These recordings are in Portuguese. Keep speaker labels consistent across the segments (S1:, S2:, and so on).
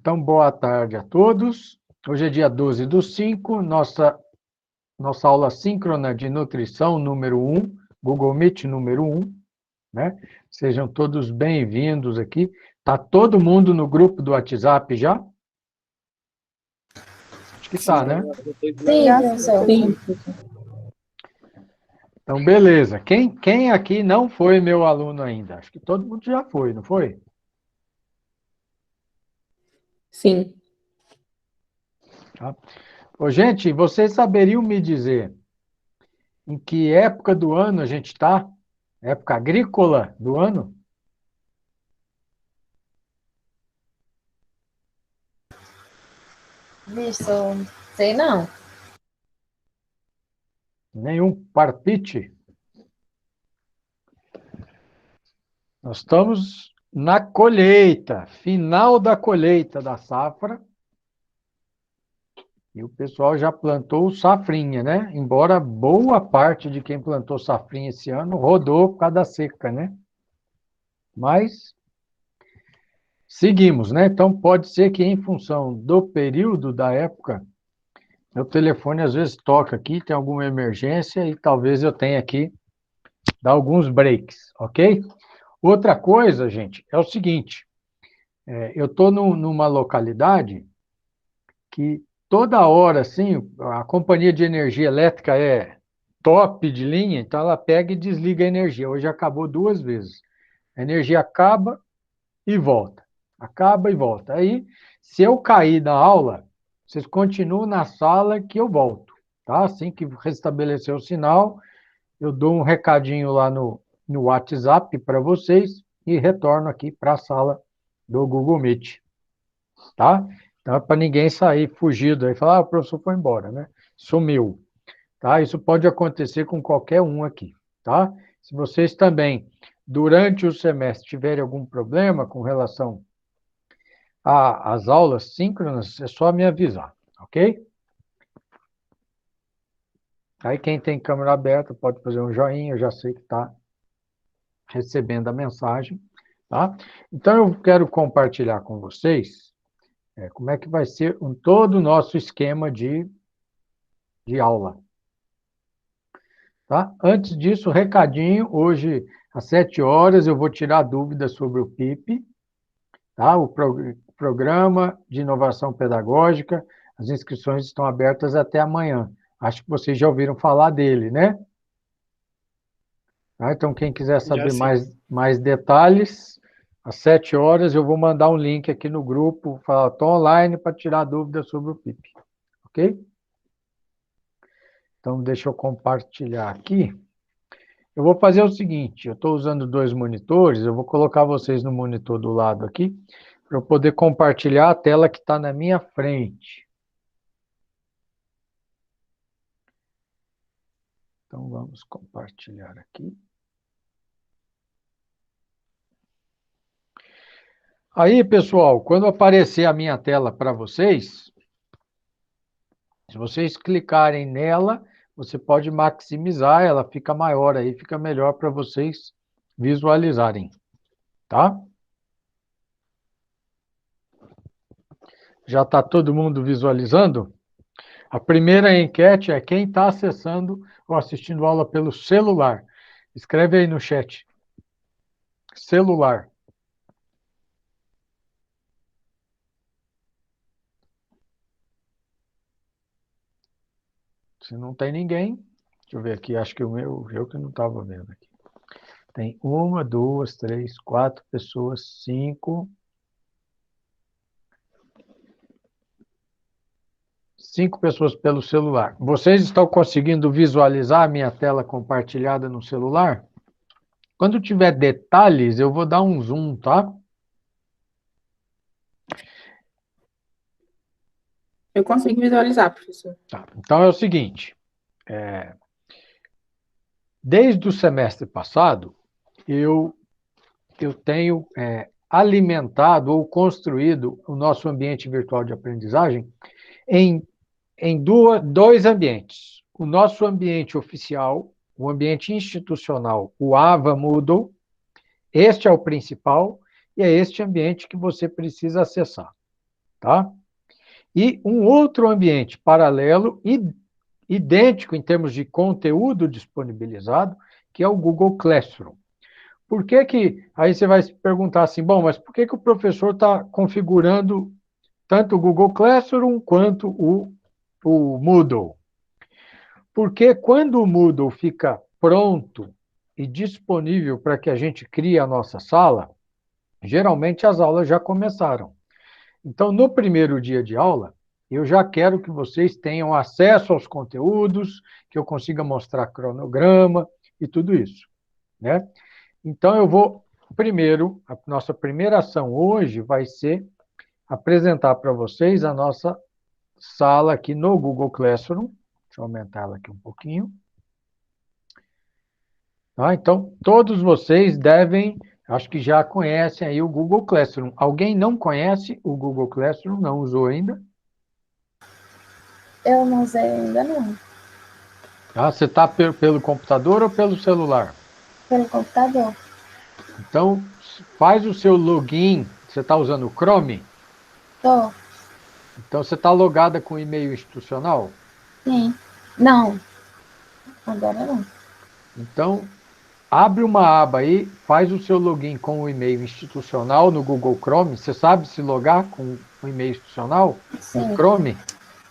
S1: Então, boa tarde a todos. Hoje é dia 12/5, nossa aula síncrona de nutrição número 1, Google Meet número 1, né? Sejam todos bem-vindos aqui. Tá todo mundo no grupo do WhatsApp já? Acho que tá, né?
S2: Sim, professor. Sim.
S1: Então, beleza. Quem aqui não foi meu aluno ainda? Acho que todo mundo já foi, não foi?
S2: Sim.
S1: Tá. Ô, gente, vocês saberiam me dizer em que época do ano a gente está? Época agrícola do ano?
S2: Vixe, sei não.
S1: Nenhum palpite? Nós estamos na colheita, final da colheita da safra. E o pessoal já plantou safrinha, né? Embora boa parte de quem plantou safrinha esse ano rodou por causa da seca, né? Mas seguimos, né? Então pode ser que em função do período da época, meu telefone às vezes toca aqui, tem alguma emergência e talvez eu tenha que dar alguns breaks, ok? Outra coisa, gente, é o seguinte, eu estou numa localidade que toda hora, assim, a companhia de energia elétrica é top de linha, então ela pega e desliga a energia. Hoje acabou 2 vezes. A energia acaba e volta. Acaba e volta. Aí, se eu cair da aula, vocês continuam na sala que eu volto, tá? Assim que restabelecer o sinal, eu dou um recadinho lá no WhatsApp para vocês e retorno aqui para a sala do Google Meet, tá? Então, é para ninguém sair fugido aí e falar, o professor foi embora, né? Sumiu, tá? Isso pode acontecer com qualquer um aqui, tá? Se vocês também, durante o semestre, tiverem algum problema com relação às aulas síncronas, é só me avisar, ok? Aí quem tem câmera aberta pode fazer um joinha, eu já sei que está recebendo a mensagem, tá? Então, eu quero compartilhar com vocês como é que vai ser todo o nosso esquema de aula, tá? Antes disso, recadinho, hoje às 7 horas eu vou tirar dúvidas sobre o PIP, tá? O Programa de Inovação Pedagógica, as inscrições estão abertas até amanhã. Acho que vocês já ouviram falar dele, né? Tá? Então, quem quiser saber mais detalhes, às 7 horas eu vou mandar um link aqui no grupo, falar, estou online para tirar dúvidas sobre o PIP, ok? Então, deixa eu compartilhar aqui. Eu vou fazer o seguinte, eu estou usando 2 monitores, eu vou colocar vocês no monitor do lado aqui, para eu poder compartilhar a tela que está na minha frente. Então, vamos compartilhar aqui. Aí, pessoal, quando aparecer a minha tela para vocês, se vocês clicarem nela, você pode maximizar, ela fica maior aí, fica melhor para vocês visualizarem, tá? Já está todo mundo visualizando? A primeira enquete é quem está acessando ou assistindo aula pelo celular. Escreve aí no chat. Celular. Se não tem ninguém, deixa eu ver aqui, acho que eu que não estava vendo aqui. Tem 1, 2, 3, 4 pessoas, 5. 5 pessoas pelo celular. Vocês estão conseguindo visualizar a minha tela compartilhada no celular? Quando tiver detalhes, eu vou dar um zoom, tá?
S2: Eu consigo visualizar, professor.
S1: Tá. Então é o seguinte, desde o semestre passado, eu tenho alimentado ou construído o nosso ambiente virtual de aprendizagem em dois ambientes. O nosso ambiente oficial, o ambiente institucional, o AVA Moodle, este é o principal, e é este ambiente que você precisa acessar. tá? E um outro ambiente paralelo e idêntico em termos de conteúdo disponibilizado, que é o Google Classroom. Por que que, aí você vai se perguntar assim, bom, mas por que que o professor está configurando tanto o Google Classroom quanto o Moodle? Porque quando o Moodle fica pronto e disponível para que a gente crie a nossa sala, geralmente as aulas já começaram. Então, no primeiro dia de aula, eu já quero que vocês tenham acesso aos conteúdos, que eu consiga mostrar cronograma e tudo isso, né? Então, eu vou, primeiro, a nossa primeira ação hoje vai ser apresentar para vocês a nossa sala aqui no Google Classroom. Deixa eu aumentar ela aqui um pouquinho. Tá? Então, todos vocês devem, acho que já conhecem aí o Google Classroom. Alguém não conhece o Google Classroom? Não usou ainda?
S2: Eu não usei ainda, não.
S1: Tá? Você está pelo computador ou pelo celular?
S2: Pelo computador.
S1: Então, faz o seu login. Você está usando o Chrome?
S2: Tô.
S1: Então, você está logada com e-mail institucional?
S2: Sim. Não. Agora não.
S1: Então, abre uma aba aí, faz o seu login com o e-mail institucional no Google Chrome. Você sabe se logar com o e-mail institucional no
S2: Sim.
S1: Chrome?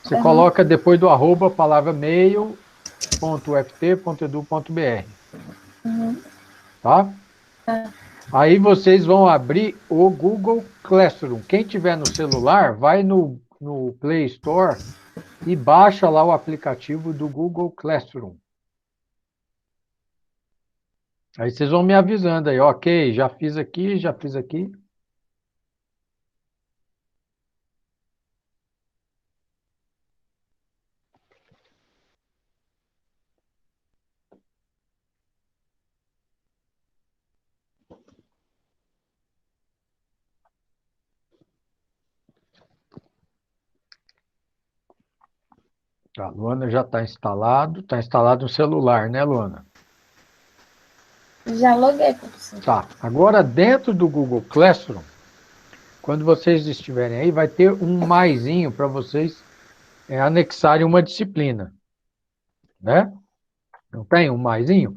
S1: Você
S2: Uhum.
S1: coloca depois do arroba a palavra mail.uft.edu.br.
S2: Uhum.
S1: Tá? Aí vocês vão abrir o Google Classroom. Quem tiver no celular, vai no Play Store e baixa lá o aplicativo do Google Classroom. Aí vocês vão me avisando aí, ok, já fiz aqui, já fiz aqui. Tá, a Luana já está instalado no celular, né, Luana?
S2: Já loguei, professor.
S1: Tá, agora dentro do Google Classroom, quando vocês estiverem aí, vai ter um maisinho para vocês anexarem uma disciplina, né? Não tem um maisinho?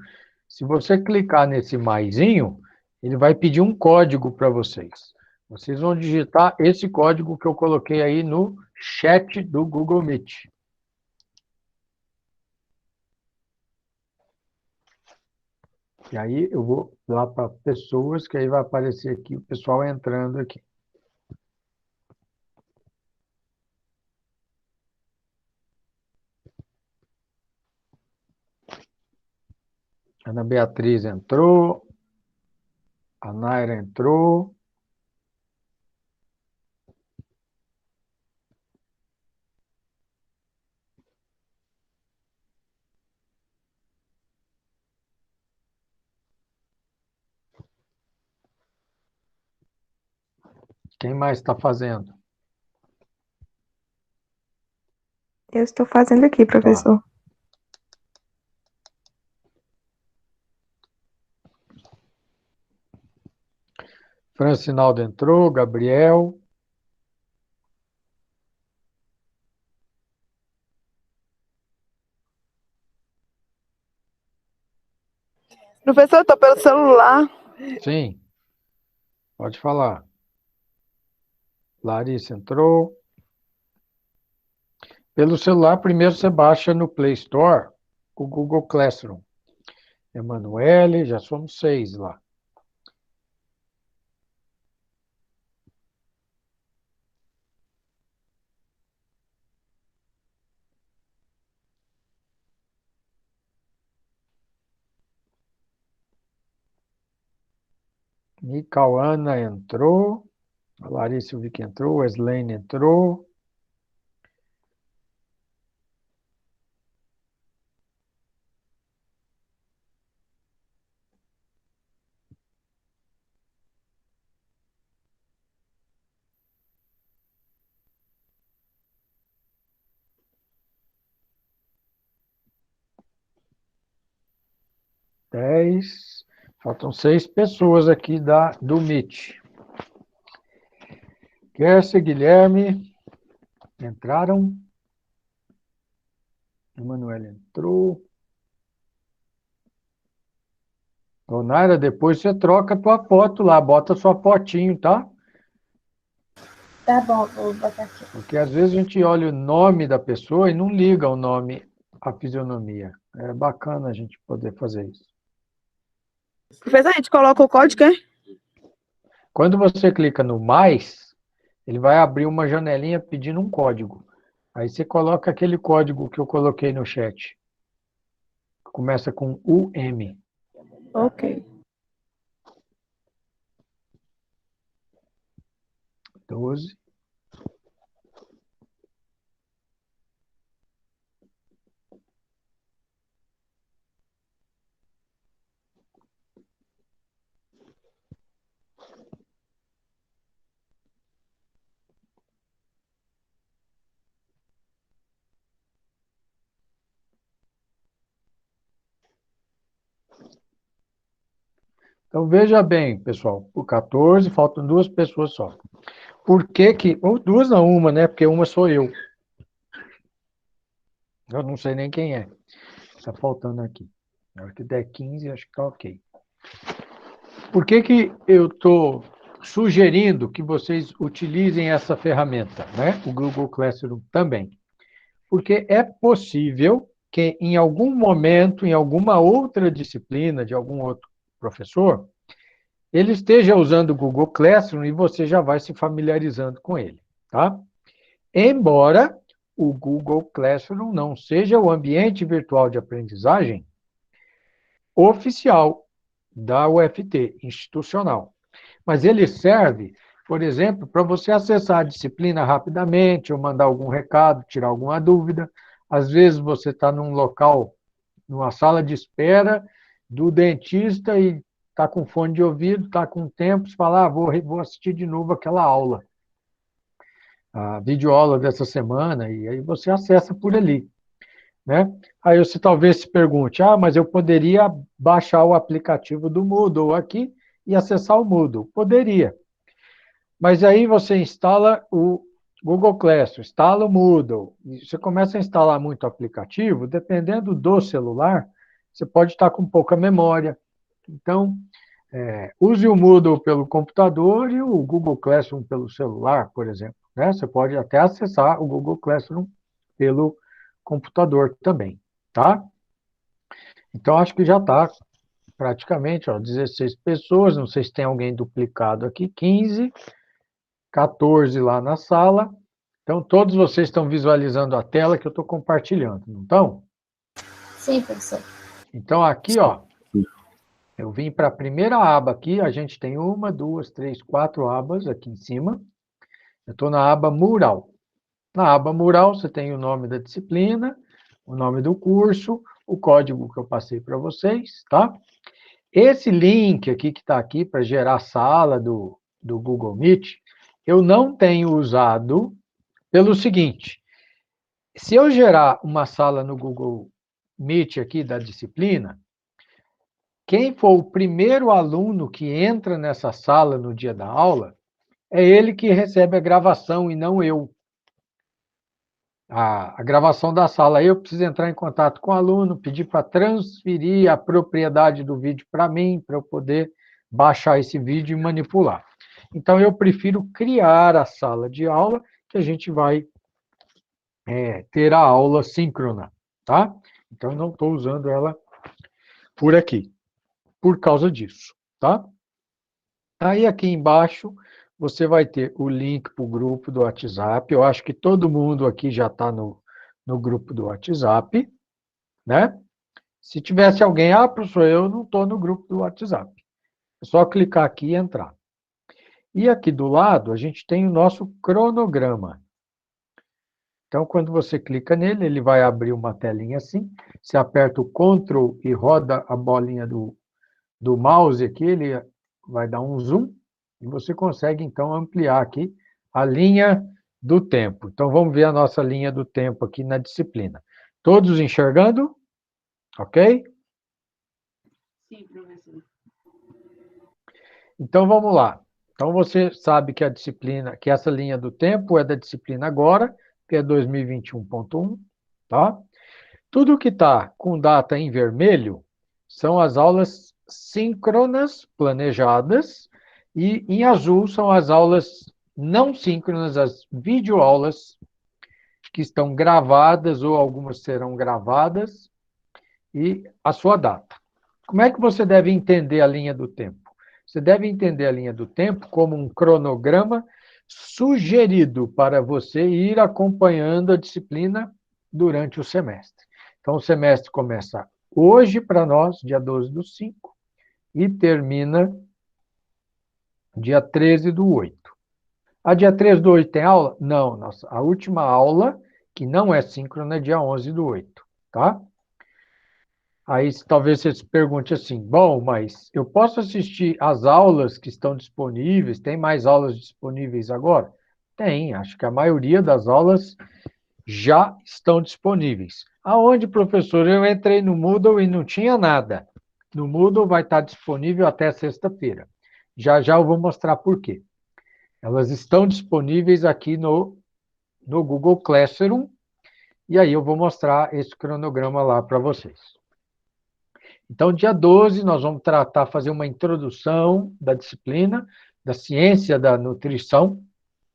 S1: Se você clicar nesse maisinho, ele vai pedir um código para vocês. Vocês vão digitar esse código que eu coloquei aí no chat do Google Meet. E aí eu vou lá para pessoas, que aí vai aparecer aqui o pessoal entrando aqui. Ana Beatriz entrou, a Naira entrou. Quem mais está fazendo?
S3: Eu estou fazendo aqui, professor.
S1: Tá. Francinaldo entrou, Gabriel.
S3: Professor, eu estou pelo celular.
S1: Sim, pode falar. Larissa entrou. Pelo celular, primeiro você baixa no Play Store o Google Classroom. Emanuele, já somos 6 lá. E Cauana entrou. A Larissa eu vi que entrou. Weslane entrou. Dez. Faltam 6 pessoas aqui do Meet. Kersia, Guilherme. Entraram. Emanuel entrou. Donara, depois você troca a tua foto lá, bota sua fotinho, tá?
S2: Tá bom, vou botar aqui.
S1: Porque às vezes a gente olha o nome da pessoa e não liga o nome à fisionomia. É bacana a gente poder fazer isso.
S3: Professor, a gente coloca o código, é?
S1: Quando você clica no mais, ele vai abrir uma janelinha pedindo um código. Aí você coloca aquele código que eu coloquei no chat. Começa com UM.
S3: Ok.
S1: 12. Então, veja bem, pessoal, o 14, faltam duas pessoas só. Por que que... Ou duas não, uma, né? Porque uma sou eu. Eu não sei nem quem é. Está faltando aqui. Na hora que der 15, acho que está ok. Por que que eu estou sugerindo que vocês utilizem essa ferramenta, né? O Google Classroom também. Porque é possível que em algum momento, em alguma outra disciplina, de algum outro professor, ele esteja usando o Google Classroom e você já vai se familiarizando com ele, tá? Embora o Google Classroom não seja o ambiente virtual de aprendizagem oficial da UFT, institucional. Mas ele serve, por exemplo, para você acessar a disciplina rapidamente, ou mandar algum recado, tirar alguma dúvida. Às vezes você está num local, numa sala de espera do dentista e está com fone de ouvido, está com tempo, você fala, vou assistir de novo aquela aula, a videoaula dessa semana, e aí você acessa por ali, né? Aí você talvez se pergunte, mas eu poderia baixar o aplicativo do Moodle aqui e acessar o Moodle. Poderia. Mas aí você instala o Google Classroom, instala o Moodle, e você começa a instalar muito aplicativo, dependendo do celular, você pode estar com pouca memória. Então, use o Moodle pelo computador e o Google Classroom pelo celular, por exemplo, né? Você pode até acessar o Google Classroom pelo computador também, tá? Então, acho que já está praticamente, 16 pessoas, não sei se tem alguém duplicado aqui, 15, 14 lá na sala. Então, todos vocês estão visualizando a tela que eu estou compartilhando, não estão?
S2: Sim, professor.
S1: Então, aqui, eu vim para a primeira aba aqui, a gente tem uma, duas, três, quatro abas aqui em cima. Eu estou na aba Mural. Na aba Mural, você tem o nome da disciplina, o nome do curso, o código que eu passei para vocês, tá? Esse link aqui que está aqui para gerar sala do Google Meet, eu não tenho usado pelo seguinte, se eu gerar uma sala no Google Meet aqui da disciplina, quem for o primeiro aluno que entra nessa sala no dia da aula, é ele que recebe a gravação e não eu. A gravação da sala, aí eu preciso entrar em contato com o aluno, pedir para transferir a propriedade do vídeo para mim, para eu poder baixar esse vídeo e manipular. Então, eu prefiro criar a sala de aula, que a gente vai ter a aula síncrona, tá? Então, não estou usando ela por aqui, por causa disso, tá? Aí, aqui embaixo, você vai ter o link para o grupo do WhatsApp. Eu acho que todo mundo aqui já está no grupo do WhatsApp, né? Se tivesse alguém, professor, eu não estou no grupo do WhatsApp. É só clicar aqui e entrar. E aqui do lado, a gente tem o nosso cronograma. Então, quando você clica nele, ele vai abrir uma telinha assim. Você aperta o Ctrl e roda a bolinha do mouse aqui, ele vai dar um zoom, e você consegue, então, ampliar aqui a linha do tempo. Então, vamos ver a nossa linha do tempo aqui na disciplina. Todos enxergando? Ok?
S4: Sim, professor.
S1: Então, vamos lá. Então, você sabe que a disciplina, que essa linha do tempo é da disciplina agora, que é 2021.1, tá? Tudo que está com data em vermelho são as aulas síncronas planejadas e em azul são as aulas não síncronas, as videoaulas que estão gravadas ou algumas serão gravadas e a sua data. Como é que você deve entender a linha do tempo? Você deve entender a linha do tempo como um cronograma sugerido para você ir acompanhando a disciplina durante o semestre. Então, o semestre começa hoje para nós, dia 12/5, e termina dia 13/8. A dia 13/8 tem aula? Não, nossa, a última aula, que não é síncrona, é dia 11/8, tá? Aí talvez você se pergunte assim, bom, mas eu posso assistir às aulas que estão disponíveis? Tem mais aulas disponíveis agora? Tem, acho que a maioria das aulas já estão disponíveis. Aonde, professor? Eu entrei no Moodle e não tinha nada. No Moodle vai estar disponível até sexta-feira. Já já eu vou mostrar por quê. Elas estão disponíveis aqui no Google Classroom, e aí eu vou mostrar esse cronograma lá para vocês. Então, dia 12, nós vamos fazer uma introdução da disciplina, da ciência da nutrição,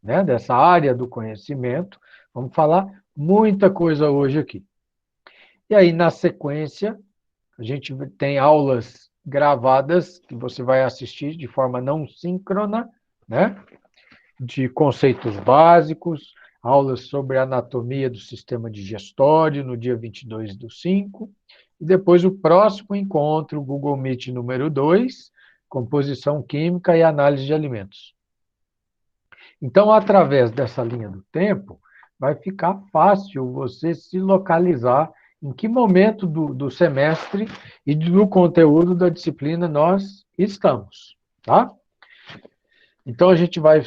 S1: né, dessa área do conhecimento. Vamos falar muita coisa hoje aqui. E aí, na sequência, a gente tem aulas gravadas que você vai assistir de forma não síncrona, né, de conceitos básicos, aulas sobre anatomia do sistema digestório no dia 22/5, e depois o próximo encontro, o Google Meet número 2, composição química e análise de alimentos. Então, através dessa linha do tempo, vai ficar fácil você se localizar em que momento do semestre e do conteúdo da disciplina nós estamos, tá? Então, a gente vai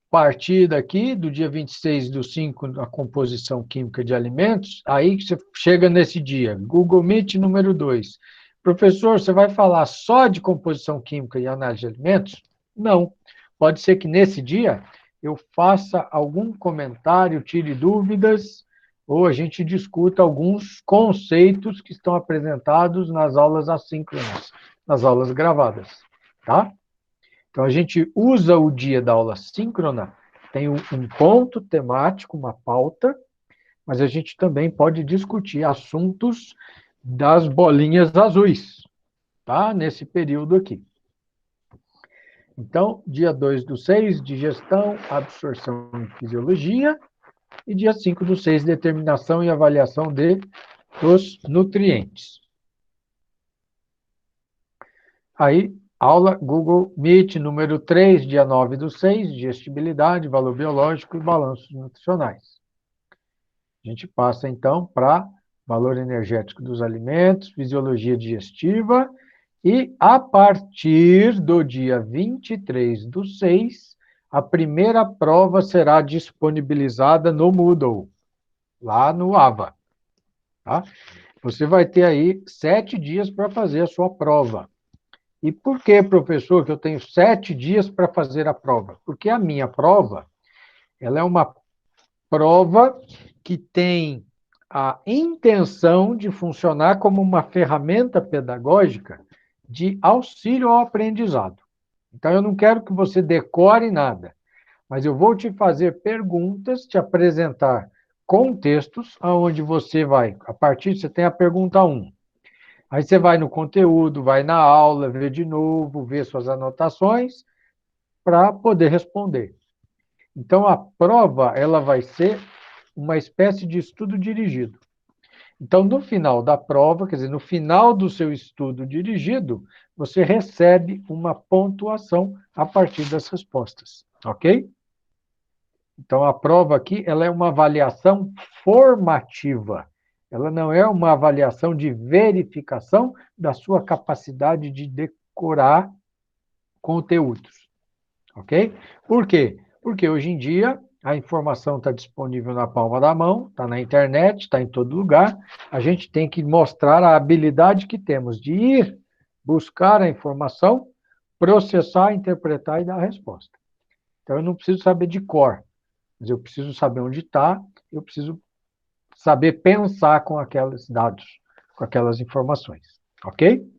S1: partir daqui, do dia 26/5, a composição química de alimentos, aí você chega nesse dia, Google Meet número 2. Professor, você vai falar só de composição química e análise de alimentos? Não. Pode ser que nesse dia eu faça algum comentário, tire dúvidas, ou a gente discuta alguns conceitos que estão apresentados nas aulas assíncronas, nas aulas gravadas, tá? Então, a gente usa o dia da aula síncrona, tem um ponto temático, uma pauta, mas a gente também pode discutir assuntos das bolinhas azuis, tá? Nesse período aqui. Então, dia 2/6, digestão, absorção e fisiologia, e dia 5/6, determinação e avaliação dos nutrientes. Aí, aula Google Meet número 3, dia 9/6, digestibilidade, valor biológico e balanços nutricionais. A gente passa, então, para valor energético dos alimentos, fisiologia digestiva, e a partir do dia 23/6, a primeira prova será disponibilizada no Moodle, lá no AVA. Tá? Você vai ter aí 7 dias para fazer a sua prova. E por que, professor, que eu tenho 7 dias para fazer a prova? Porque a minha prova, ela é uma prova que tem a intenção de funcionar como uma ferramenta pedagógica de auxílio ao aprendizado. Então, eu não quero que você decore nada, mas eu vou te fazer perguntas, te apresentar contextos, onde você vai, a partir, você tem a pergunta 1. Aí você vai no conteúdo, vai na aula, vê de novo, vê suas anotações, para poder responder. Então, a prova, ela vai ser uma espécie de estudo dirigido. Então, no final da prova, quer dizer, no final do seu estudo dirigido, você recebe uma pontuação a partir das respostas, ok? Então, a prova aqui, ela é uma avaliação formativa. Ela não é uma avaliação de verificação da sua capacidade de decorar conteúdos, ok? Por quê? Porque hoje em dia a informação está disponível na palma da mão, está na internet, está em todo lugar. A gente tem que mostrar a habilidade que temos de ir buscar a informação, processar, interpretar e dar a resposta. Então, eu não preciso saber de cor. Mas eu preciso saber onde está, eu preciso saber pensar com aqueles dados, com aquelas informações, ok?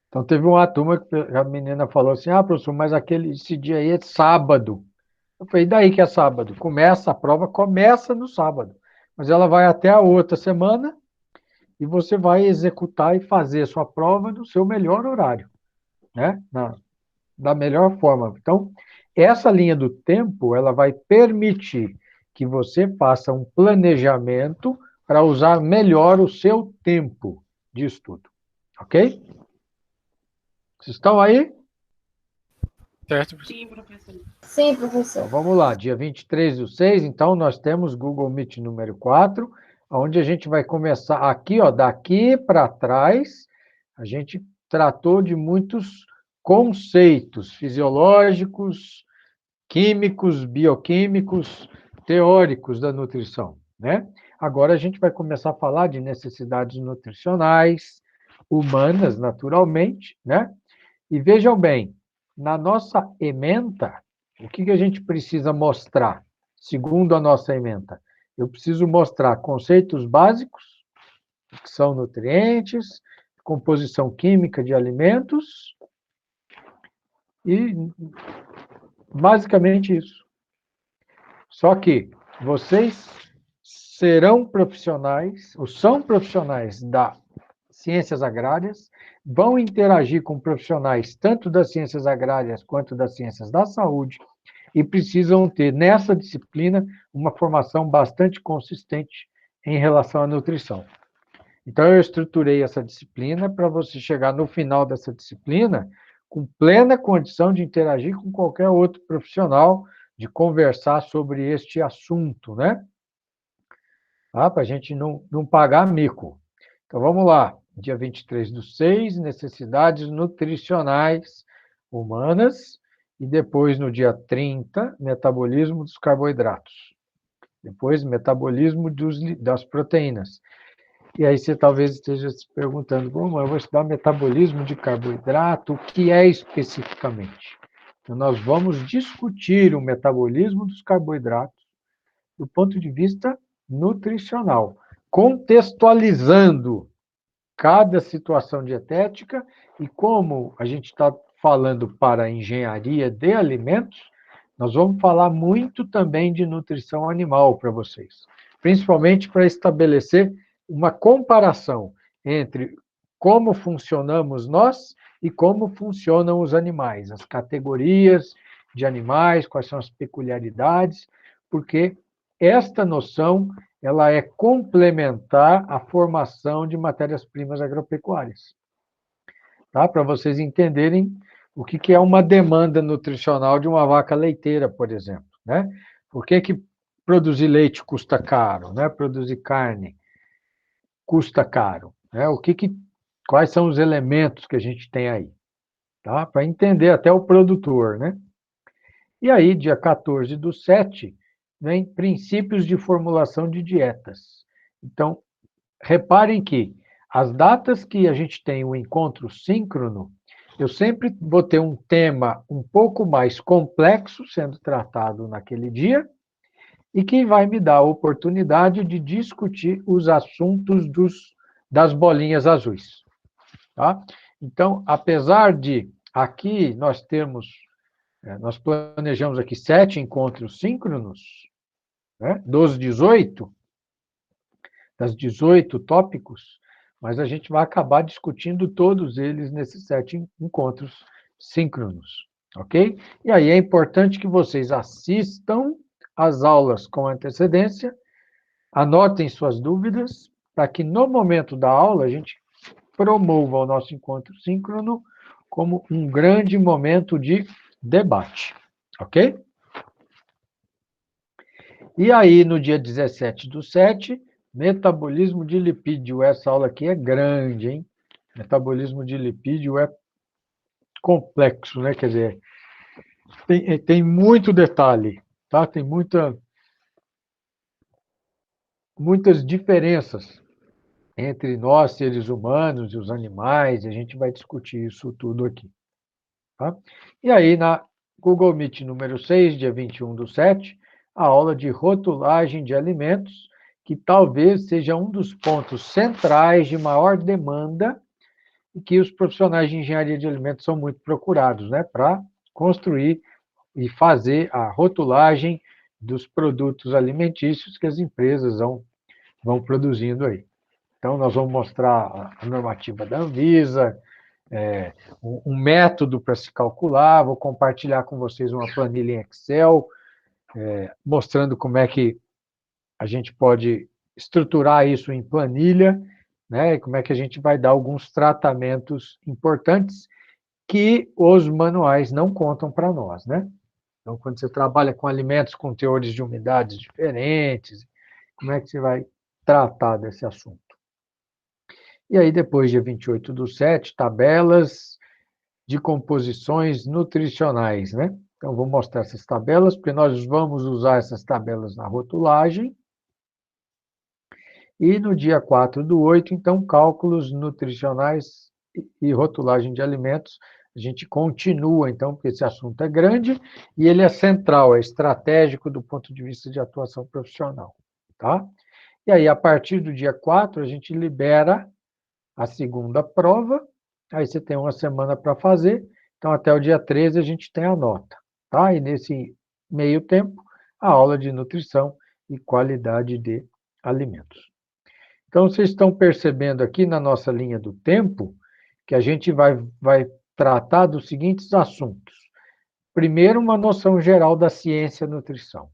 S1: Então, teve uma turma que a menina falou assim, professor, mas esse dia aí é sábado. Eu falei, e daí que é sábado? A prova começa no sábado, mas ela vai até a outra semana e você vai executar e fazer a sua prova no seu melhor horário, né? Da melhor forma. Então, essa linha do tempo, ela vai permitir que você faça um planejamento para usar melhor o seu tempo de estudo, ok? Vocês estão aí?
S5: Certo, professor.
S4: Sim, professor.
S2: Sim,
S1: Então,
S2: professor.
S1: vamos lá, dia 23/6, então, nós temos Google Meet número 4, onde a gente vai começar aqui, ó, daqui para trás, a gente tratou de muitos conceitos fisiológicos, químicos, bioquímicos, teóricos da nutrição, né? Agora a gente vai começar a falar de necessidades nutricionais, humanas, naturalmente, né? E vejam bem, na nossa ementa, o que a gente precisa mostrar, segundo a nossa ementa? Eu preciso mostrar conceitos básicos, que são nutrientes, composição química de alimentos, e basicamente isso. Só que vocês serão profissionais, ou são profissionais das ciências agrárias, vão interagir com profissionais tanto das ciências agrárias quanto das ciências da saúde, e precisam ter nessa disciplina uma formação bastante consistente em relação à nutrição. Então, eu estruturei essa disciplina para você chegar no final dessa disciplina com plena condição de interagir com qualquer outro profissional, de conversar sobre este assunto, né? Para a gente não pagar mico. Então, vamos lá. Dia 23/6, necessidades nutricionais humanas. E depois, no dia 30, metabolismo dos carboidratos. Depois, metabolismo das proteínas. E aí você talvez esteja se perguntando, bom, eu vou estudar metabolismo de carboidrato, o que é especificamente? Então, nós vamos discutir o metabolismo dos carboidratos do ponto de vista nutricional, contextualizando cada situação dietética e como a gente está falando para a engenharia de alimentos, nós vamos falar muito também de nutrição animal para vocês, principalmente para estabelecer uma comparação entre como funcionamos nós e como funcionam os animais, as categorias de animais, quais são as peculiaridades, porque esta noção ela é complementar à formação de matérias-primas agropecuárias, tá? Para vocês entenderem o que é uma demanda nutricional de uma vaca leiteira, por exemplo, né? Por que produzir leite custa caro, né? Produzir carne custa caro, né? Quais são os elementos que a gente tem aí, tá? Para entender até o produtor, né? E aí, dia 14/7, vem princípios de formulação de dietas. Então, reparem que as datas que a gente tem o encontro síncrono, eu sempre vou ter um tema um pouco mais complexo sendo tratado naquele dia e que vai me dar a oportunidade de discutir os assuntos das bolinhas azuis. Tá? Então, apesar de aqui nós planejamos aqui 7 encontros síncronos, né, dos 18, das 18 tópicos, mas a gente vai acabar discutindo todos eles nesses 7 encontros síncronos, ok? E aí é importante que vocês assistam às aulas com antecedência, anotem suas dúvidas, para que no momento da aula a gente promova o nosso encontro síncrono como um grande momento de debate, ok? E aí, no dia 17/7, metabolismo de lipídio. Essa aula aqui é grande, hein? Metabolismo de lipídio é complexo, né? Quer dizer, tem muito detalhe, tá? Tem muitas diferenças entre nós, seres humanos, e os animais, e a gente vai discutir isso tudo aqui, tá? E aí, Google Meet número 6, dia 21/7, a aula de rotulagem de alimentos, que talvez seja um dos pontos centrais de maior demanda e que os profissionais de engenharia de alimentos são muito procurados, né, para construir e fazer a rotulagem dos produtos alimentícios que as empresas vão produzindo aí. Então, nós vamos mostrar a normativa da Anvisa, um método para se calcular, vou compartilhar com vocês uma planilha em Excel, mostrando como é que a gente pode estruturar isso em planilha, né, e como é que a gente vai dar alguns tratamentos importantes que os manuais não contam para nós, né? Então, quando você trabalha com alimentos com teores de umidades diferentes, como é que você vai tratar desse assunto? E aí, depois, dia 28/7, tabelas de composições nutricionais, né? Então, vou mostrar essas tabelas, porque nós vamos usar essas tabelas na rotulagem. E no dia 4/8, então, cálculos nutricionais e rotulagem de alimentos. A gente continua, então, porque esse assunto é grande e ele é central, é estratégico do ponto de vista de atuação profissional, tá? E aí, a partir do dia 4, a gente libera a segunda prova, aí você tem uma semana para fazer, então até o dia 13 a gente tem a nota, tá? E nesse meio tempo, a aula de nutrição e qualidade de alimentos. Então, vocês estão percebendo aqui na nossa linha do tempo que a gente vai tratar dos seguintes assuntos. Primeiro, uma noção geral da ciência nutrição.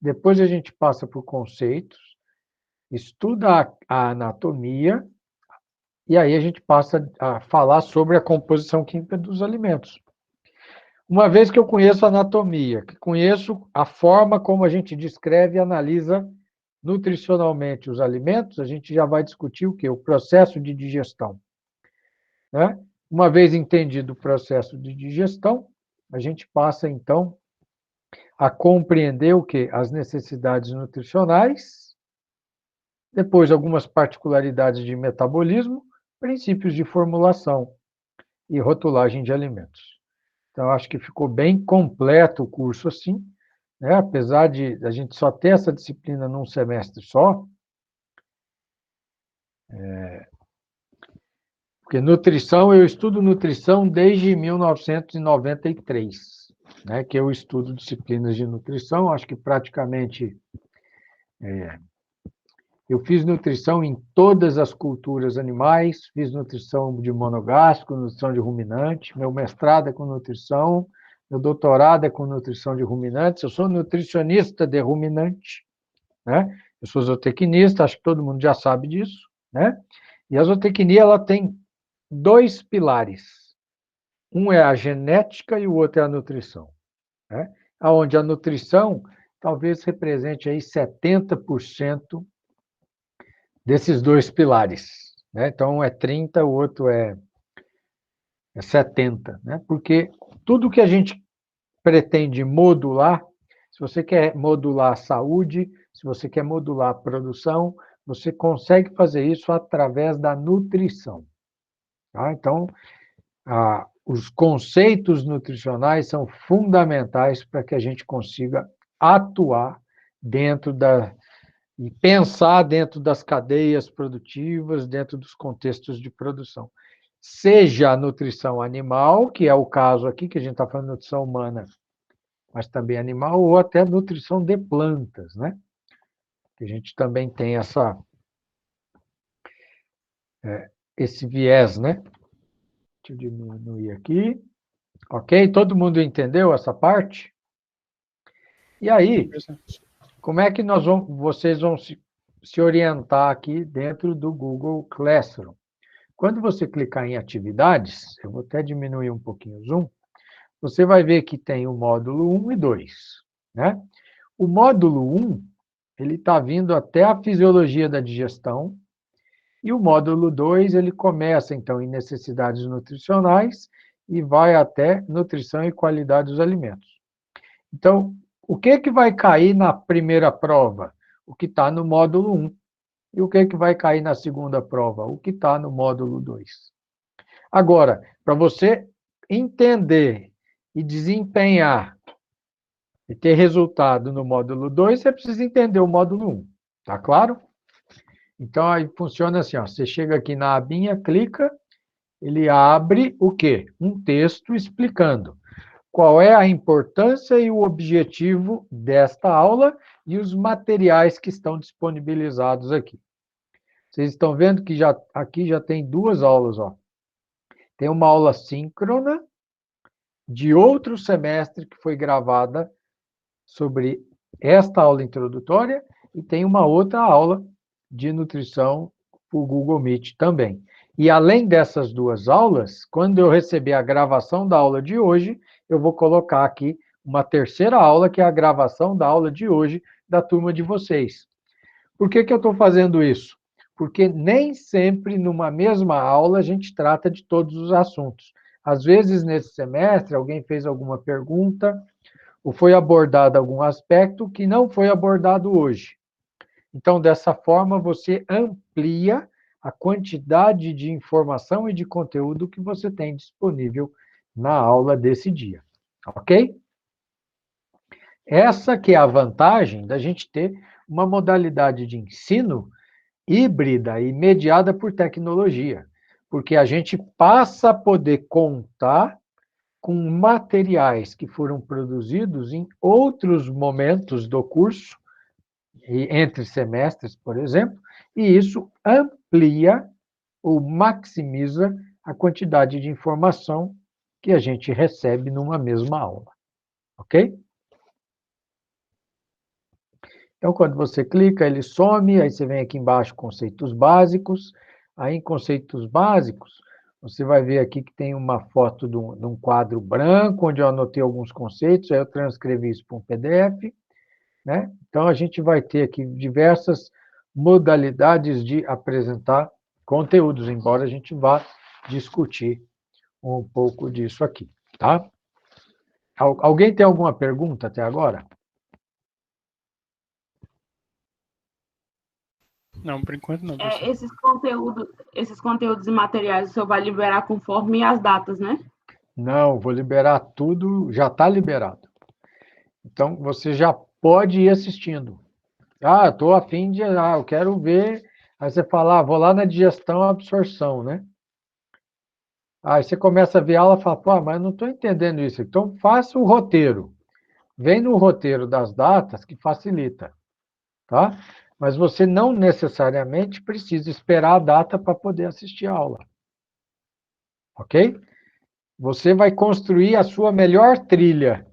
S1: Depois, a gente passa por conceitos, estuda a anatomia, e aí a gente passa a falar sobre a composição química dos alimentos. Uma vez que eu conheço a anatomia, que conheço a forma como a gente descreve e analisa nutricionalmente os alimentos, a gente já vai discutir o quê? O processo de digestão, né? Uma vez entendido o processo de digestão, a gente passa, então, a compreender o quê? As necessidades nutricionais, depois algumas particularidades de metabolismo, princípios de formulação e rotulagem de alimentos. Então, acho que ficou bem completo o curso assim, né? Apesar de a gente só ter essa disciplina num semestre só, porque nutrição, eu estudo nutrição desde 1993, né? Que eu estudo disciplinas de nutrição, acho que praticamente eu fiz nutrição em todas as culturas animais, fiz nutrição de monogástrico, nutrição de ruminante, meu mestrado é com nutrição, meu doutorado é com nutrição de ruminantes, eu sou nutricionista de ruminante, né? Eu sou zootecnista, acho que todo mundo já sabe disso, né? E a zootecnia, ela tem dois pilares. Um é a genética e o outro é a nutrição, né? Onde a nutrição talvez represente aí 70% desses dois pilares, né? Então, um é 30, o outro é 70, né? Porque tudo que a gente pretende modular, se você quer modular a saúde, se você quer modular a produção, você consegue fazer isso através da nutrição, tá? Então, os conceitos nutricionais são fundamentais para que a gente consiga atuar dentro e pensar dentro das cadeias produtivas, dentro dos contextos de produção. Seja a nutrição animal, que é o caso aqui, que a gente está falando de nutrição humana, mas também animal, ou até nutrição de plantas, né? Que a gente também tem esse viés, né? Deixa eu diminuir aqui. Ok? Todo mundo entendeu essa parte? E aí, como é que vocês vão se orientar aqui dentro do Google Classroom? Quando você clicar em atividades, eu vou até diminuir um pouquinho o zoom, você vai ver que tem o módulo 1 e 2, né? O módulo 1, ele está vindo até a fisiologia da digestão, e o módulo 2, ele começa, então, em necessidades nutricionais e vai até nutrição e qualidade dos alimentos. Então, o que vai cair na primeira prova? O que está no módulo 1. E o que vai cair na segunda prova? O que está no módulo 2. Agora, para você entender e desempenhar e ter resultado no módulo 2, você precisa entender o módulo 1. Tá claro? Então, aí funciona assim, ó, você chega aqui na abinha, clica, ele abre o quê? Um texto explicando qual é a importância e o objetivo desta aula e os materiais que estão disponibilizados aqui. Vocês estão vendo que aqui já tem duas aulas, ó. Tem uma aula síncrona de outro semestre que foi gravada sobre esta aula introdutória e tem uma outra aula de nutrição por Google Meet também. E além dessas duas aulas, quando eu receber a gravação da aula de hoje, eu vou colocar aqui uma terceira aula, que é a gravação da aula de hoje da turma de vocês. Por que eu estou fazendo isso? Porque nem sempre numa mesma aula a gente trata de todos os assuntos. Às vezes, nesse semestre, alguém fez alguma pergunta ou foi abordado algum aspecto que não foi abordado hoje. Então, dessa forma, você amplia a quantidade de informação e de conteúdo que você tem disponível na aula desse dia. Ok? Essa que é a vantagem da gente ter uma modalidade de ensino híbrida e mediada por tecnologia, porque a gente passa a poder contar com materiais que foram produzidos em outros momentos do curso, entre semestres, por exemplo, e isso amplia ou maximiza a quantidade de informação que a gente recebe numa mesma aula. Ok? Então, quando você clica, ele some, aí você vem aqui embaixo, conceitos básicos. Aí, em conceitos básicos, você vai ver aqui que tem uma foto de um quadro branco, onde eu anotei alguns conceitos, aí eu transcrevi isso para um PDF, né? Então, a gente vai ter aqui diversas modalidades de apresentar conteúdos, embora a gente vá discutir um pouco disso aqui, tá? Alguém tem alguma pergunta até agora?
S5: Não, por enquanto não, professor.
S4: Esses conteúdos e materiais o senhor vai liberar conforme as datas, né?
S1: Não, vou liberar tudo, já está liberado. Então, você já pode ir assistindo. Ah, estou a fim de, eu quero ver. Aí você fala, vou lá na digestão e absorção, né? Aí você começa a ver a aula e fala, pô, mas eu não estou entendendo isso. Então, faça o roteiro. Vem no roteiro das datas que facilita, tá? Mas você não necessariamente precisa esperar a data para poder assistir a aula. Ok? Você vai construir a sua melhor trilha.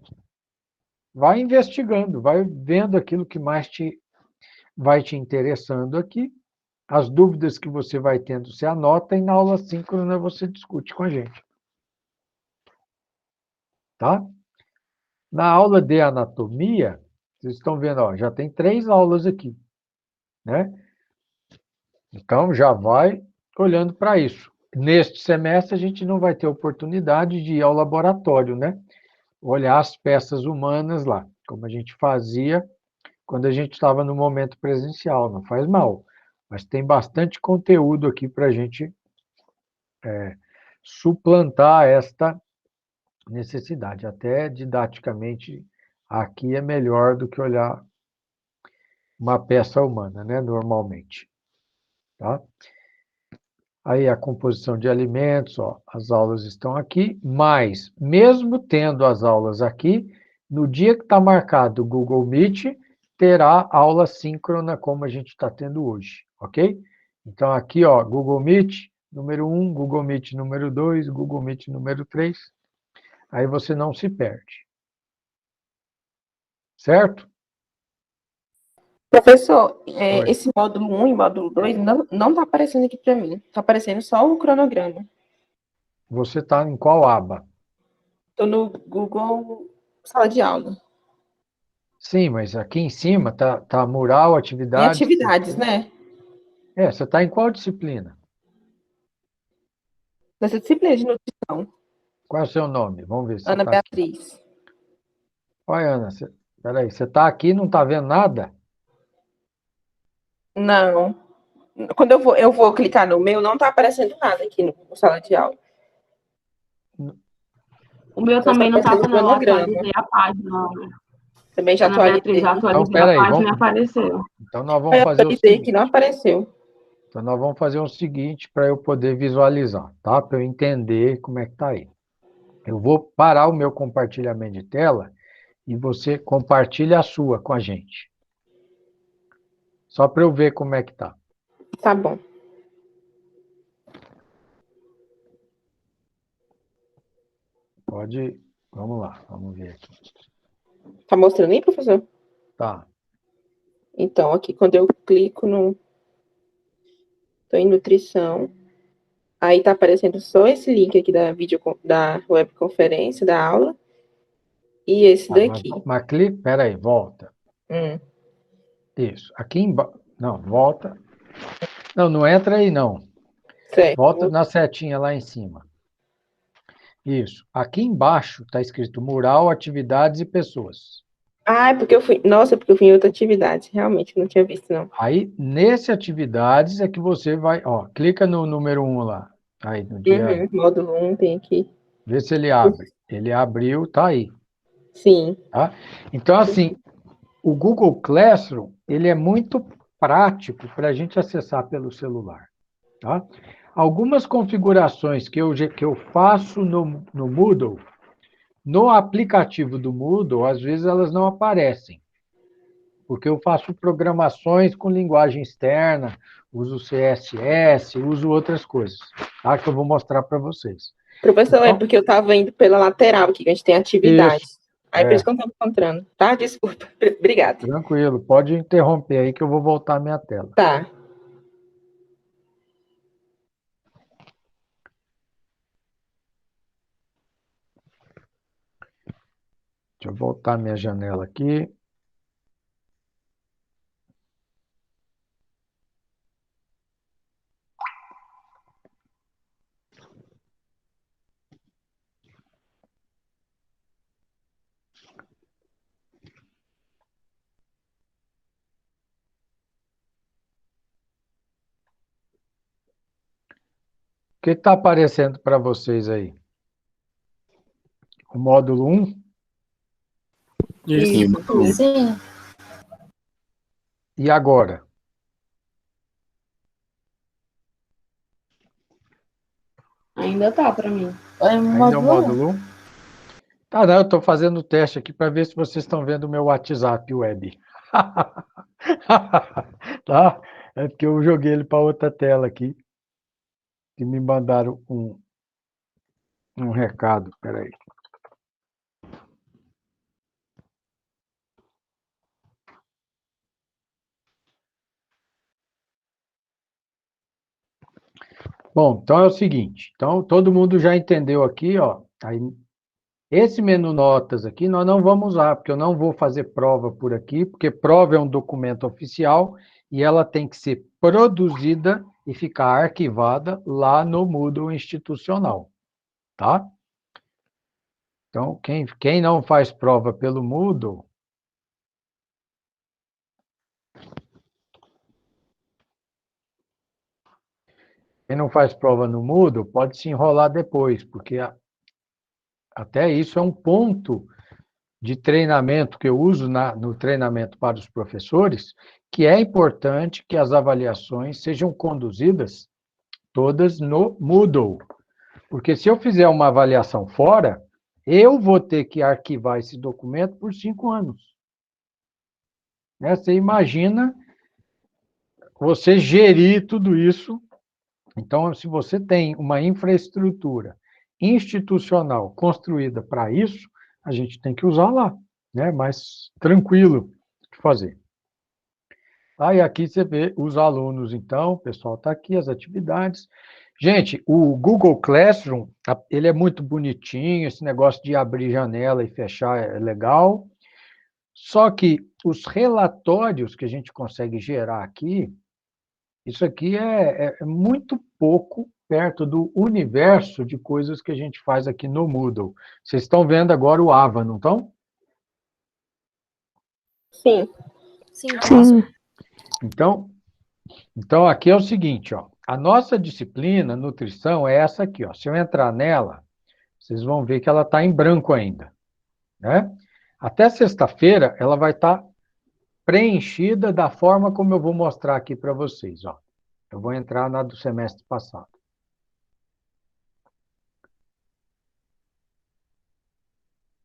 S1: Vai investigando, vai vendo aquilo que mais vai te interessando aqui. As dúvidas que você vai tendo, você anota e na aula síncrona você discute com a gente. Tá? Na aula de anatomia, vocês estão vendo, ó, já tem 3 aulas aqui, né? Então, já vai olhando para isso. Neste semestre, a gente não vai ter oportunidade de ir ao laboratório, né? Olhar as peças humanas lá, como a gente fazia quando a gente estava no momento presencial, não faz mal. Mas tem bastante conteúdo aqui para a gente suplantar esta necessidade. Até didaticamente, aqui é melhor do que olhar uma peça humana, né, normalmente. Tá? Aí a composição de alimentos, ó, as aulas estão aqui, mas mesmo tendo as aulas aqui, no dia que está marcado o Google Meet, terá aula síncrona como a gente está tendo hoje, ok? Então aqui, ó, Google Meet número 1, Google Meet número 2, Google Meet número 3, aí você não se perde. Certo?
S3: Professor,
S1: Oi.
S3: esse módulo 1 e módulo 2 não está aparecendo aqui para mim. Está aparecendo só o cronograma.
S1: Você está em qual aba?
S3: Estou no Google Sala de Aula.
S1: Sim, mas aqui em cima tá mural,
S3: Em
S1: atividades.
S3: atividades, né?
S1: Você está em qual disciplina?
S3: Nessa disciplina de nutrição.
S1: Qual é o seu nome? Vamos ver se você
S3: Ana
S1: está aqui.
S3: Beatriz.
S1: Olha, Ana, peraí, você está aqui e não está vendo nada?
S3: Não. Quando eu vou clicar no meu, não está aparecendo nada aqui no Sala de Aula.
S4: O meu
S3: Só
S4: também não
S3: aparecendo
S4: estava,
S3: o
S4: não. Eu
S3: cronograma.
S4: atualizei a página.
S3: Também já
S4: Ana Beatriz,
S3: atualizei.
S4: eu
S1: Então,
S4: atualizei a
S1: peraí,
S4: página e apareceu.
S1: então nós
S3: Aí
S1: vamos
S3: eu
S1: fazer o
S3: atualizei que
S1: seguinte.
S3: não apareceu.
S1: Então, nós vamos fazer o seguinte para eu poder visualizar, tá? Para eu entender como é que tá aí. Eu vou parar o meu compartilhamento de tela e você compartilha a sua com a gente. Só para eu ver como é que tá.
S3: Tá bom.
S1: Pode. Vamos lá, vamos ver aqui.
S3: Tá mostrando aí, professor?
S1: Tá.
S3: Então, aqui, quando eu clico no... Tô em nutrição. Aí tá aparecendo só esse link aqui da webconferência, da aula. E esse
S1: Tá, mas,
S3: daqui.
S1: mas clica, peraí, volta.
S3: Hum,
S1: Isso. Aqui embaixo. Não, volta. Não, não entra aí, não. Volta
S3: certo.
S1: na setinha lá em cima. Isso. Aqui embaixo está escrito mural, atividades e pessoas.
S3: Ah, é porque eu fui... Nossa, é porque eu fui em outra atividade. Realmente, não tinha visto, não.
S1: Aí, nesse atividades é que você vai, ó, clica no número 1 lá. Aí, no dia,
S3: Módulo 1 tem aqui.
S1: vê se ele abre. Ele abriu, tá aí,
S3: Sim.
S1: tá? Então, assim, o Google Classroom, ele é muito prático para a gente acessar pelo celular, tá? Algumas configurações que eu faço no Moodle, no aplicativo do Moodle, às vezes elas não aparecem, porque eu faço programações com linguagem externa, uso CSS, uso outras coisas, tá? Que eu vou mostrar para vocês.
S3: Professor, é
S1: Então,
S3: porque eu tava indo pela lateral aqui, que a gente tem atividade.
S1: isso,
S3: Aí por isso que eu não tô encontrando, tá? Desculpa. Obrigada.
S1: tranquilo, pode interromper aí que eu vou voltar à minha tela.
S3: Tá.
S1: Deixa eu voltar à minha janela aqui. O que está aparecendo para vocês aí? O módulo 1?
S5: Isso.
S2: Sim.
S1: E agora?
S4: Ainda tá para mim.
S2: É
S1: Ainda é o
S2: módulo 1.
S1: módulo 1? Tá, não, eu estou fazendo o teste aqui para ver se vocês estão vendo o meu WhatsApp web. Tá? É porque eu joguei ele para outra tela aqui, que me mandaram um recado. Peraí. Bom, então é o seguinte. Então, todo mundo já entendeu aqui, ó. Aí, esse menu notas aqui nós não vamos usar, porque eu não vou fazer prova por aqui, porque prova é um documento oficial e ela tem que ser produzida e ficar arquivada lá no Moodle institucional, tá? Então, quem não faz prova pelo Moodle, quem não faz prova no Moodle pode se enrolar depois, porque até isso é um ponto de treinamento que eu uso no treinamento para os professores, que é importante que as avaliações sejam conduzidas todas no Moodle. Porque se eu fizer uma avaliação fora, eu vou ter que arquivar esse documento por 5 anos. Né? Você imagina você gerir tudo isso. Então, se você tem uma infraestrutura institucional construída para isso, a gente tem que usar lá, né? Mais tranquilo de fazer. Aí aqui você vê os alunos, então, o pessoal está aqui, as atividades. Gente, o Google Classroom, ele é muito bonitinho, esse negócio de abrir janela e fechar é legal, só que os relatórios que a gente consegue gerar aqui, isso aqui é muito pouco perto do universo de coisas que a gente faz aqui no Moodle. Vocês estão vendo agora o Ava, não estão?
S3: Sim.
S2: Sim.
S1: Então aqui é o seguinte, ó, a nossa disciplina, nutrição, é essa aqui, ó. Se eu entrar nela, Vocês vão ver que ela está em branco ainda, né? Até sexta-feira, ela vai estar preenchida da forma como eu vou mostrar aqui para vocês, ó. Eu vou entrar na do semestre passado.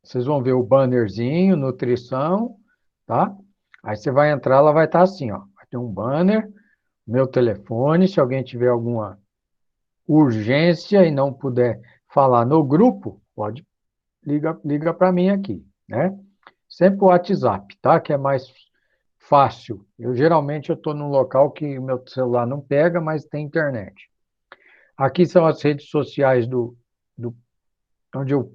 S1: Vocês vão ver o bannerzinho, nutrição, tá? Aí você vai entrar, ela vai estar assim, ó. Vai ter um banner, meu telefone, se alguém tiver alguma urgência e não puder falar no grupo, pode liga para mim aqui, né? Sempre o WhatsApp, tá? Que é mais fácil. Geralmente eu estou num local que o meu celular não pega, mas tem internet. Aqui são as redes sociais onde eu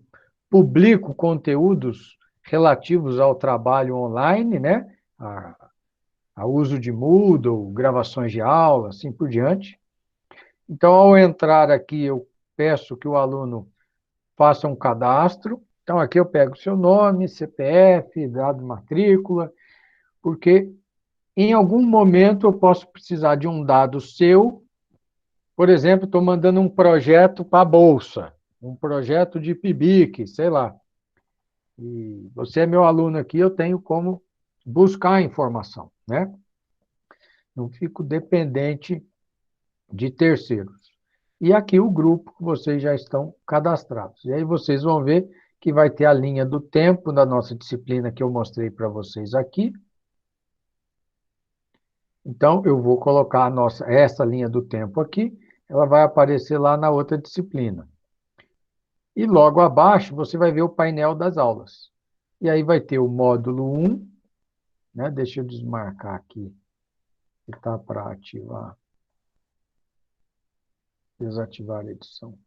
S1: publico conteúdos relativos ao trabalho online, né? A uso de Moodle, gravações de aula, assim por diante. Então, ao entrar aqui, eu peço que o aluno faça um cadastro. Então, aqui eu pego o seu nome, CPF, dado de matrícula, porque em algum momento eu posso precisar de um dado seu. Por exemplo, estou mandando um projeto para a Bolsa, um projeto de PIBIC, sei lá. E você é meu aluno aqui, eu tenho como buscar a informação, né? Não fico dependente de terceiros. E aqui o grupo que vocês já estão cadastrados. E aí vocês vão ver que vai ter a linha do tempo da nossa disciplina que eu mostrei para vocês aqui. Então, eu vou colocar essa linha do tempo aqui, ela vai aparecer lá na outra disciplina. E logo abaixo você vai ver o painel das aulas. E aí vai ter o módulo 1, né? Deixa eu desmarcar aqui, que está para ativar, desativar a edição.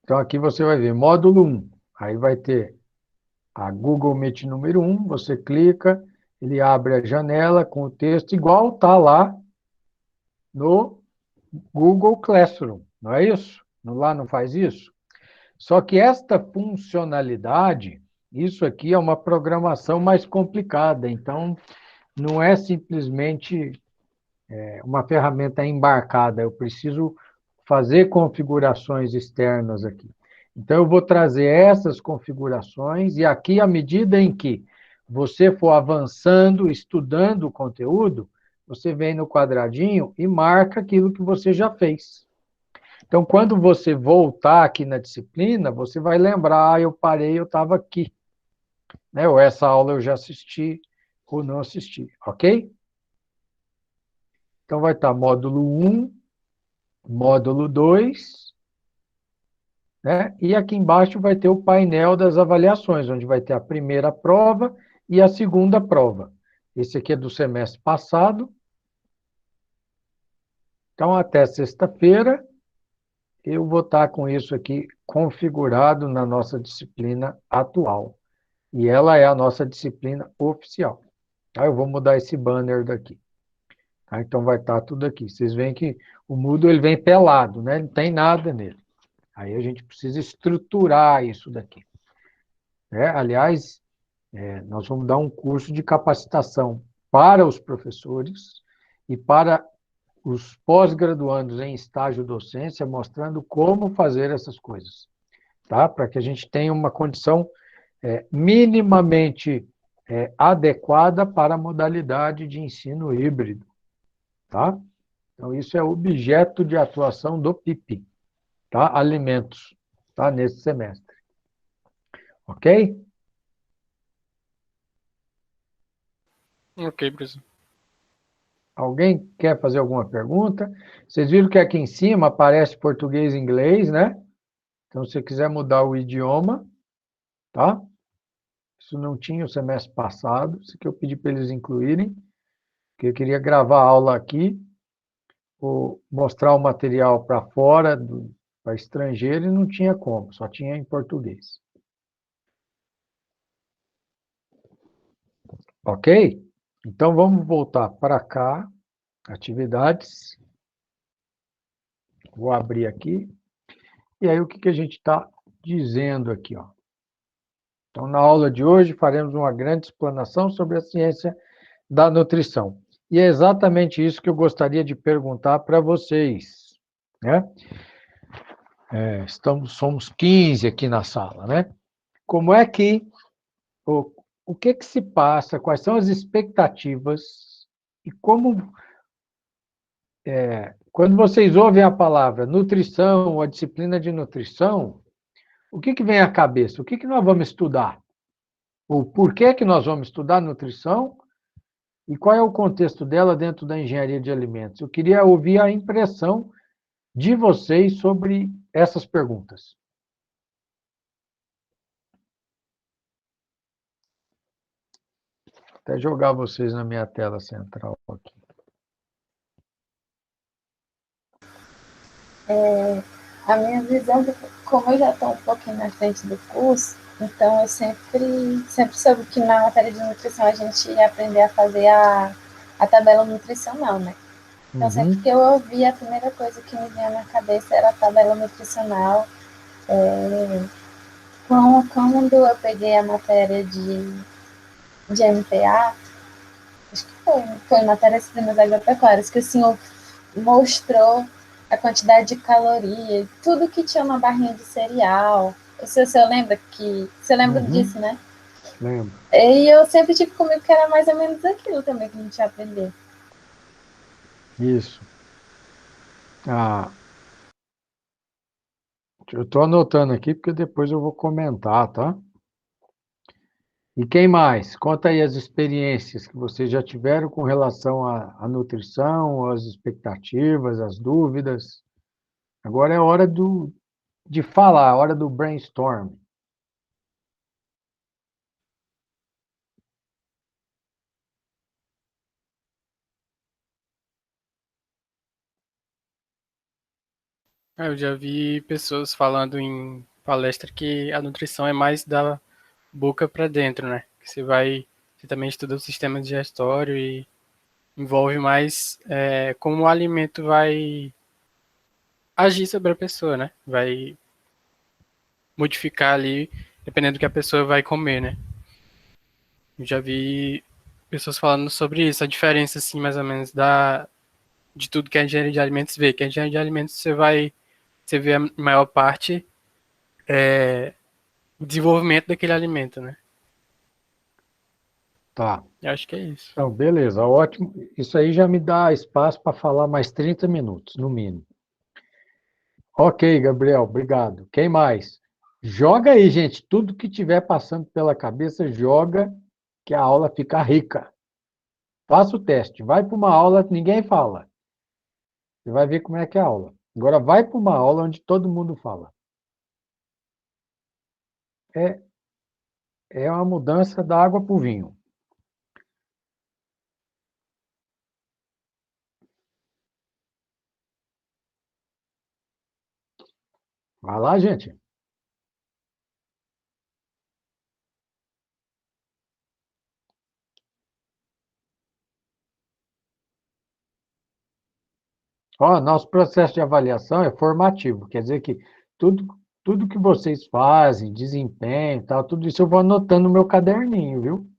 S1: Então aqui você vai ver módulo 1, aí vai ter a Google Meet número 1, você clica, ele abre a janela com o texto igual está lá no Google Classroom, não é isso? Lá não faz isso? Só que esta funcionalidade, isso aqui é uma programação mais complicada, então não é simplesmente uma ferramenta embarcada, eu preciso fazer configurações externas aqui. Então, eu vou trazer essas configurações, e aqui, à medida em que você for avançando, estudando o conteúdo, você vem no quadradinho e marca aquilo que você já fez. Então, quando você voltar aqui na disciplina, você vai lembrar, eu parei, eu estava aqui. Né? Ou essa aula eu já assisti, ou não assisti, ok? Então, vai estar módulo 1, módulo 2, né? E aqui embaixo vai ter o painel das avaliações, onde vai ter a primeira prova e a segunda prova. Esse aqui é do semestre passado. Então, até sexta-feira, eu vou estar com isso aqui configurado na nossa disciplina atual. E ela é a nossa disciplina oficial. Tá? Eu vou mudar esse banner daqui. Tá? Então, vai estar tudo aqui. Vocês veem que o Moodle ele vem pelado, né? Não tem nada nele. Aí a gente precisa estruturar isso daqui. Aliás, nós vamos dar um curso de capacitação para os professores e para os pós-graduandos em estágio docência, mostrando como fazer essas coisas, tá? Para que a gente tenha uma condição minimamente adequada para a modalidade de ensino híbrido, tá? Então, isso é objeto de atuação do PIP, tá? Alimentos, tá? Nesse semestre. Ok?
S5: Ok, professor.
S1: Alguém quer fazer alguma pergunta? Vocês viram que aqui em cima aparece português e inglês, né? Então, se você quiser mudar o idioma, tá? Isso não tinha o semestre passado, isso que eu pedi para eles incluírem, porque eu queria gravar a aula aqui, ou mostrar o material para fora, para estrangeiro, e não tinha como, só tinha em português. Ok? Então, vamos voltar para cá, atividades. Vou abrir aqui. E aí, o que a gente está dizendo aqui, ó? Então, na aula de hoje, faremos uma grande explanação sobre a ciência da nutrição. E é exatamente isso que eu gostaria de perguntar para vocês, né? somos 15 aqui na sala, né? Como é que, o que que se passa, quais são as expectativas e como, quando vocês ouvem a palavra nutrição ou a disciplina de nutrição, o que que vem à cabeça? O que que nós vamos estudar? O porquê que nós vamos estudar nutrição e qual é o contexto dela dentro da engenharia de alimentos? Eu queria ouvir a impressão de vocês sobre essas perguntas. Até jogar vocês na minha tela central aqui.
S2: A minha visão, como eu já estou um pouquinho na frente do curso, então eu sempre soube que na matéria de nutrição a gente ia aprender a fazer a tabela nutricional, né? Então, sempre que eu ouvia, a primeira coisa que me vinha na cabeça era a tabela nutricional. Quando eu peguei a matéria de MPA, acho que foi matéria de primas agropecuárias, que o senhor mostrou a quantidade de caloria, tudo que tinha na barrinha de cereal. Você lembra que... Você lembra disso, né?
S1: Lembro.
S2: E eu sempre tive comigo que era mais ou menos aquilo também que a gente ia aprender.
S1: Isso. Eu estou anotando aqui porque depois eu vou comentar, tá? E quem mais? Conta aí as experiências que vocês já tiveram com relação à nutrição, as expectativas, as dúvidas. Agora é hora de falar, a hora do brainstorm.
S5: Eu já vi pessoas falando em palestra que a nutrição é mais da boca para dentro, né? Que você também estuda o sistema digestório e envolve mais como o alimento vai agir sobre a pessoa, né? Vai modificar ali, dependendo do que a pessoa vai comer, né? Eu já vi pessoas falando sobre isso, a diferença, assim, mais ou menos, de tudo que a engenharia de alimentos vê. Que a engenharia de alimentos você vê a maior parte o desenvolvimento daquele alimento, né?
S1: Tá.
S5: Eu acho que é isso.
S1: Então, beleza, ótimo. Isso aí já me dá espaço para falar mais 30 minutos, no mínimo. Ok, Gabriel, obrigado. Quem mais? Joga aí, gente. Tudo que tiver passando pela cabeça, joga, que a aula fica rica. Faça o teste. Vai para uma aula que ninguém fala. Você vai ver como é que é a aula. Agora vai para uma aula onde todo mundo fala. É uma mudança da água para o vinho. Vai lá, gente. Ó, nosso processo de avaliação é formativo, quer dizer que tudo, tudo que vocês fazem, desempenho, tal, tudo isso eu vou anotando no meu caderninho, viu?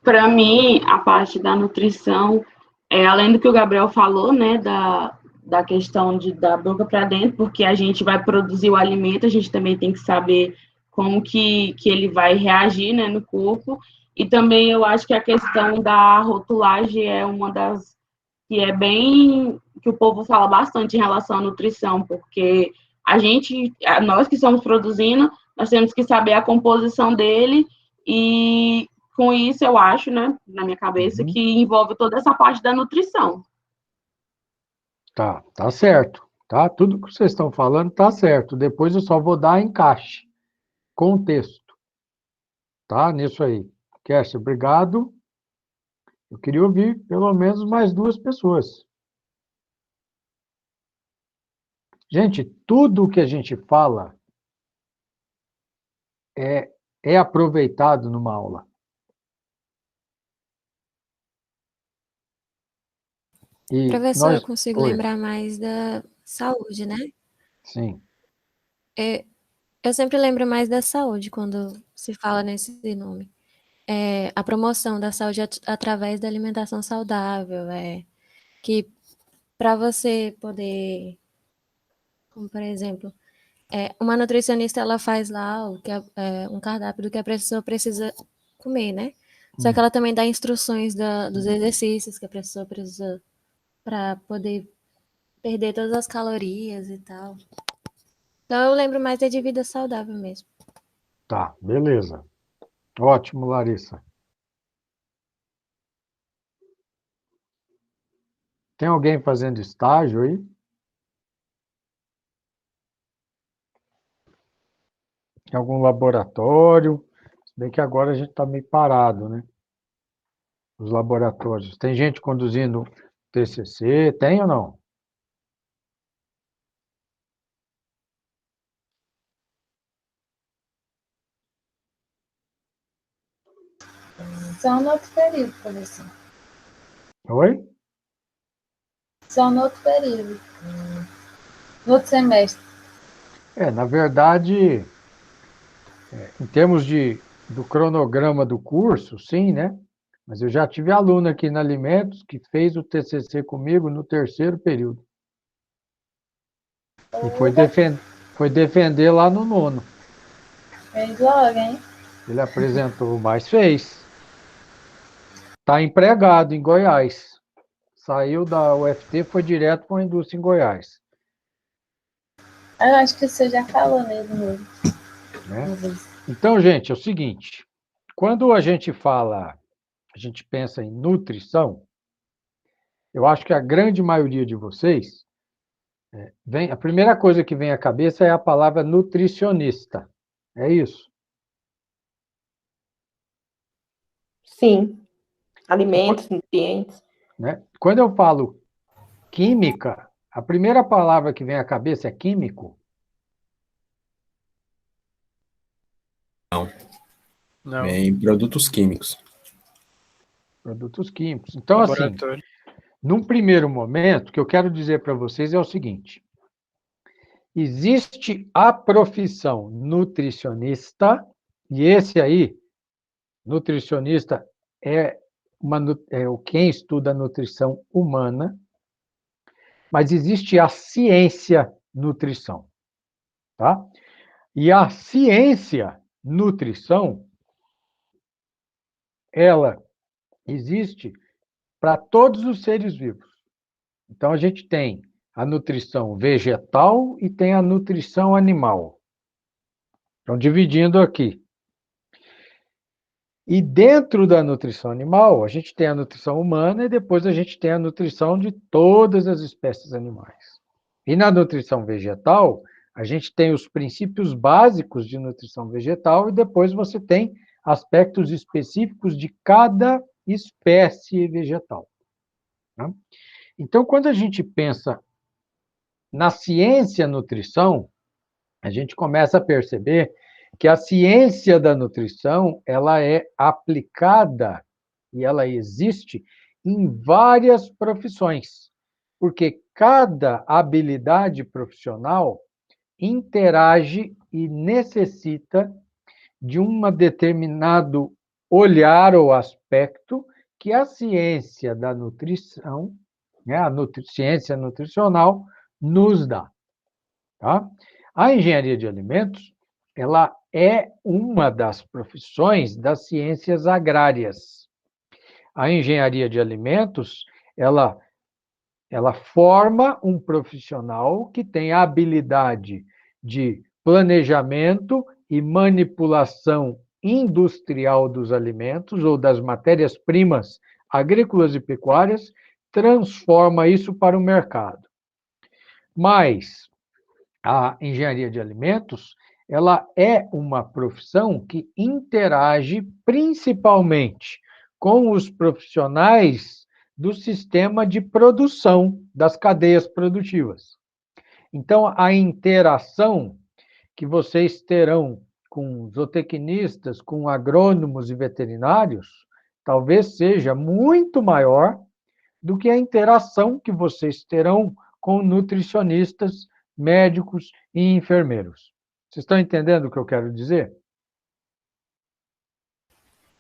S4: Para mim, a parte da nutrição, além do que o Gabriel falou, né, da questão da boca para dentro, porque a gente vai produzir o alimento, a gente também tem que saber como que ele vai reagir, né, no corpo. E também eu acho que a questão da rotulagem é uma das que é bem que o povo fala bastante em relação à nutrição, porque nós que estamos produzindo, nós temos que saber a composição dele e com isso eu acho, né, na minha cabeça, que envolve toda essa parte da nutrição.
S1: Tá certo, tá? Tudo que vocês estão falando tá certo. Depois eu só vou dar encaixe, contexto, tá? Nisso aí. Kécia, obrigado. Eu queria ouvir pelo menos mais duas pessoas. Gente, tudo que a gente fala é aproveitado numa aula. E
S6: Professor, eu consigo
S1: Oi,
S6: lembrar mais da saúde, né?
S1: sim.
S6: Eu sempre lembro mais da saúde quando se fala nesse nome. a promoção da saúde através da alimentação saudável, que para você poder, como por exemplo, uma nutricionista ela faz lá um cardápio do que a pessoa precisa comer, né? Só que ela também dá instruções dos exercícios que a pessoa precisa para poder perder todas as calorias e tal. Então eu lembro mais de vida saudável mesmo.
S1: Tá, beleza. Ótimo, Larissa. Tem alguém fazendo estágio aí? Em algum laboratório? Se bem que agora a gente está meio parado, né? Os laboratórios. Tem gente conduzindo TCC? Tem ou não?
S2: Só no outro período, professor.
S1: Oi?
S2: Só no outro período. No outro semestre.
S1: Na verdade, em termos do cronograma do curso, sim, né? Mas eu já tive aluno aqui na Alimentos que fez o TCC comigo no terceiro período. E foi defender lá no nono.
S2: Fez logo, hein?
S1: Ele apresentou, mas fez. Está empregado em Goiás. Saiu da UFT, foi direto para a indústria em Goiás.
S2: Eu acho que você já falou nele mesmo.
S1: Né? Então, gente, é o seguinte. Quando a gente pensa em nutrição, eu acho que a grande maioria de vocês, a primeira coisa que vem à cabeça é a palavra nutricionista. É isso?
S3: Sim. Alimentos, nutrientes.
S1: Né? Quando eu falo química, a primeira palavra que vem à cabeça é químico?
S5: Não.
S7: Em produtos químicos.
S1: Produtos químicos. Então, assim,
S5: Laboratório.
S1: num primeiro momento, o que eu quero dizer para vocês é o seguinte: existe a profissão nutricionista, e esse aí, nutricionista, é quem estuda a nutrição humana, mas existe a ciência nutrição, tá? E a ciência nutrição, ela existe para todos os seres vivos. Então, a gente tem a nutrição vegetal e tem a nutrição animal. Então, dividindo aqui. E dentro da nutrição animal, a gente tem a nutrição humana e depois a gente tem a nutrição de todas as espécies animais. E na nutrição vegetal, a gente tem os princípios básicos de nutrição vegetal e depois você tem aspectos específicos de cada espécie vegetal. Tá? Então, quando a gente pensa na ciência nutrição, a gente começa a perceber que a ciência da nutrição, ela é aplicada e ela existe em várias profissões, porque cada habilidade profissional interage e necessita de um determinado olhar ou aspecto que a ciência da nutrição, né, ciência nutricional, nos dá. Tá? A engenharia de alimentos, ela é uma das profissões das ciências agrárias. A engenharia de alimentos, ela forma um profissional que tem a habilidade de planejamento e manipulação industrial dos alimentos ou das matérias-primas agrícolas e pecuárias, transforma isso para o mercado. Mas a engenharia de alimentos, ela é uma profissão que interage principalmente com os profissionais do sistema de produção das cadeias produtivas. Então, a interação que vocês terão com zootecnistas, com agrônomos e veterinários, talvez seja muito maior do que a interação que vocês terão com nutricionistas, médicos e enfermeiros. Vocês estão entendendo o que eu quero dizer?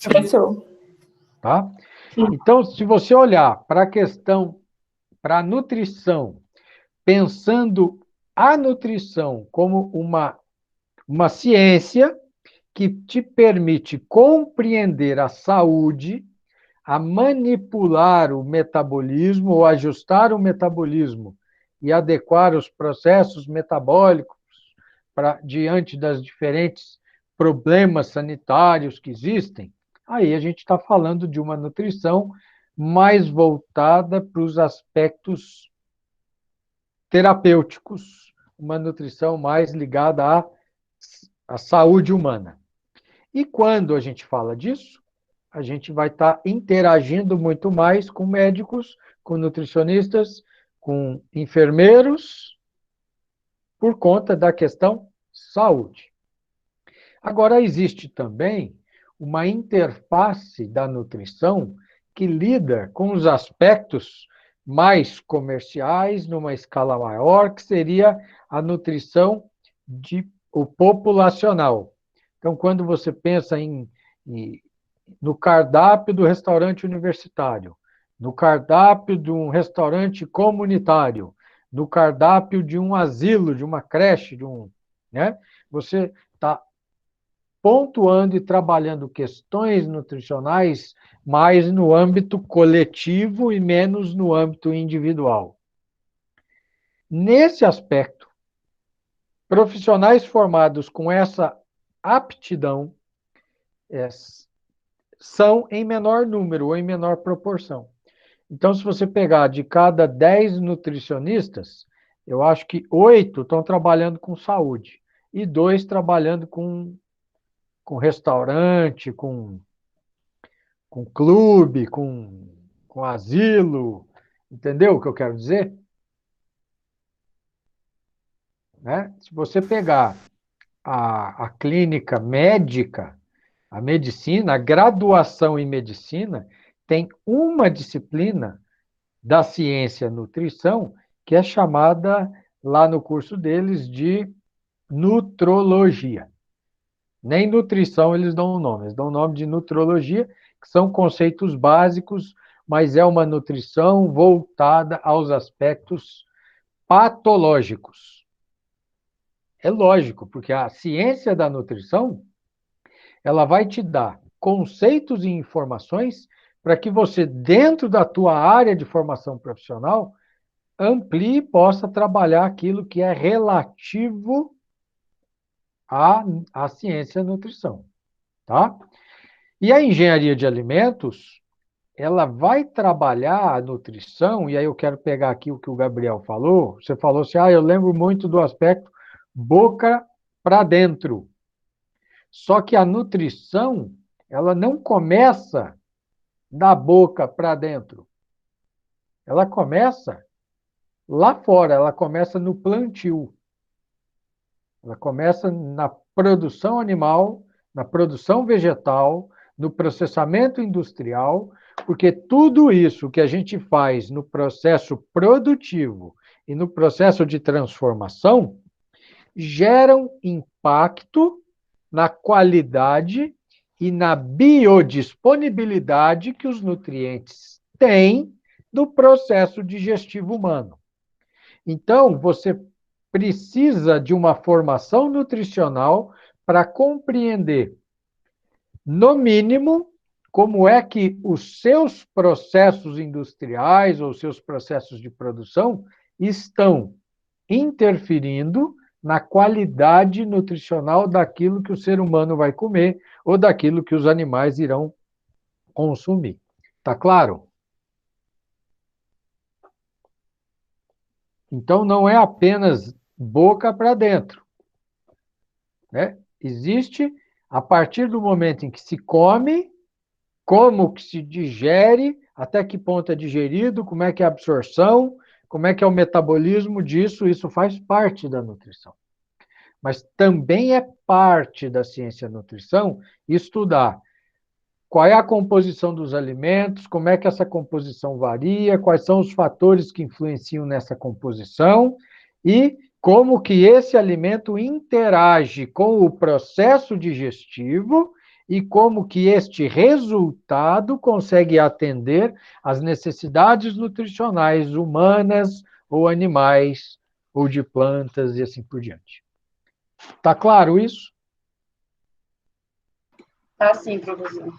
S3: Professor.
S1: Tá? Então, se você olhar para a questão, para a nutrição, pensando a nutrição como uma ciência que te permite compreender a saúde, a manipular o metabolismo ou ajustar o metabolismo e adequar os processos metabólicos diante das diferentes problemas sanitários que existem, aí a gente está falando de uma nutrição mais voltada para os aspectos terapêuticos, uma nutrição mais ligada à saúde humana. E quando a gente fala disso, a gente vai estar interagindo muito mais com médicos, com nutricionistas, com enfermeiros, por conta da questão saúde. Agora, existe também uma interface da nutrição que lida com os aspectos mais comerciais, numa escala maior, que seria a nutrição o populacional. Então, quando você pensa no cardápio do restaurante universitário, no cardápio de um restaurante comunitário, no cardápio de um asilo, de uma creche, né? Você está pontuando e trabalhando questões nutricionais mais no âmbito coletivo e menos no âmbito individual. Nesse aspecto, profissionais formados com essa aptidão são em menor número ou em menor proporção. Então, se você pegar de cada 10 nutricionistas, eu acho que 8 estão trabalhando com saúde e 2 trabalhando com restaurante, com clube, com asilo. Entendeu o que eu quero dizer? Né? Se você pegar a clínica médica, a medicina, a graduação em medicina, tem uma disciplina da ciência nutrição que é chamada, lá no curso deles, de nutrologia. Nem nutrição eles dão o nome, eles dão o nome de nutrologia, que são conceitos básicos, mas é uma nutrição voltada aos aspectos patológicos. É lógico, porque a ciência da nutrição, ela vai te dar conceitos e informações para que você, dentro da tua área de formação profissional, amplie e possa trabalhar aquilo que é relativo à ciência da nutrição, tá? E a engenharia de alimentos, ela vai trabalhar a nutrição, e aí eu quero pegar aqui o que o Gabriel falou. Você falou assim, eu lembro muito do aspecto boca para dentro. Só que a nutrição, ela não começa da boca para dentro. Ela começa lá fora, ela começa no plantio. Ela começa na produção animal, na produção vegetal, no processamento industrial, porque tudo isso que a gente faz no processo produtivo e no processo de transformação geram impacto na qualidade e na biodisponibilidade que os nutrientes têm no processo digestivo humano. Então, você precisa de uma formação nutricional para compreender, no mínimo, como é que os seus processos industriais ou seus processos de produção estão interferindo na qualidade nutricional daquilo que o ser humano vai comer ou daquilo que os animais irão consumir. Tá claro? Então, não é apenas boca para dentro, né? Existe, a partir do momento em que se come, como que se digere, até que ponto é digerido, como é que é a absorção, como é que é o metabolismo disso, isso faz parte da nutrição. Mas também é parte da ciência da nutrição estudar qual é a composição dos alimentos, como é que essa composição varia, quais são os fatores que influenciam nessa composição e como que esse alimento interage com o processo digestivo e como que este resultado consegue atender às necessidades nutricionais humanas ou animais, ou de plantas e assim por diante. Tá claro isso?
S4: Tá sim, professor.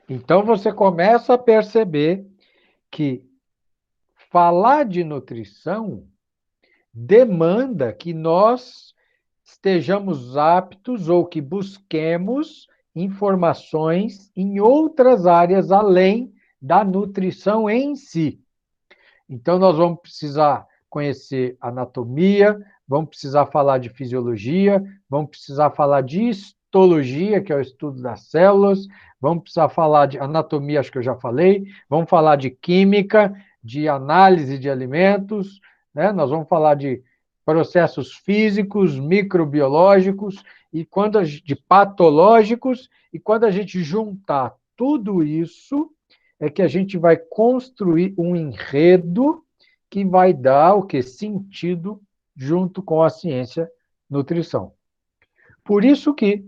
S1: Então você começa a perceber que falar de nutrição demanda que nós estejamos aptos ou que busquemos informações em outras áreas além da nutrição em si. Então, nós vamos precisar conhecer anatomia, vamos precisar falar de fisiologia, vamos precisar falar de histologia, que é o estudo das células, vamos precisar falar de anatomia, acho que eu já falei, vamos falar de química, de análise de alimentos, né? Nós vamos falar de processos físicos, microbiológicos e de patológicos, e quando a gente juntar tudo isso, é que a gente vai construir um enredo que vai dar o que? Sentido junto com a ciência nutrição. Por isso que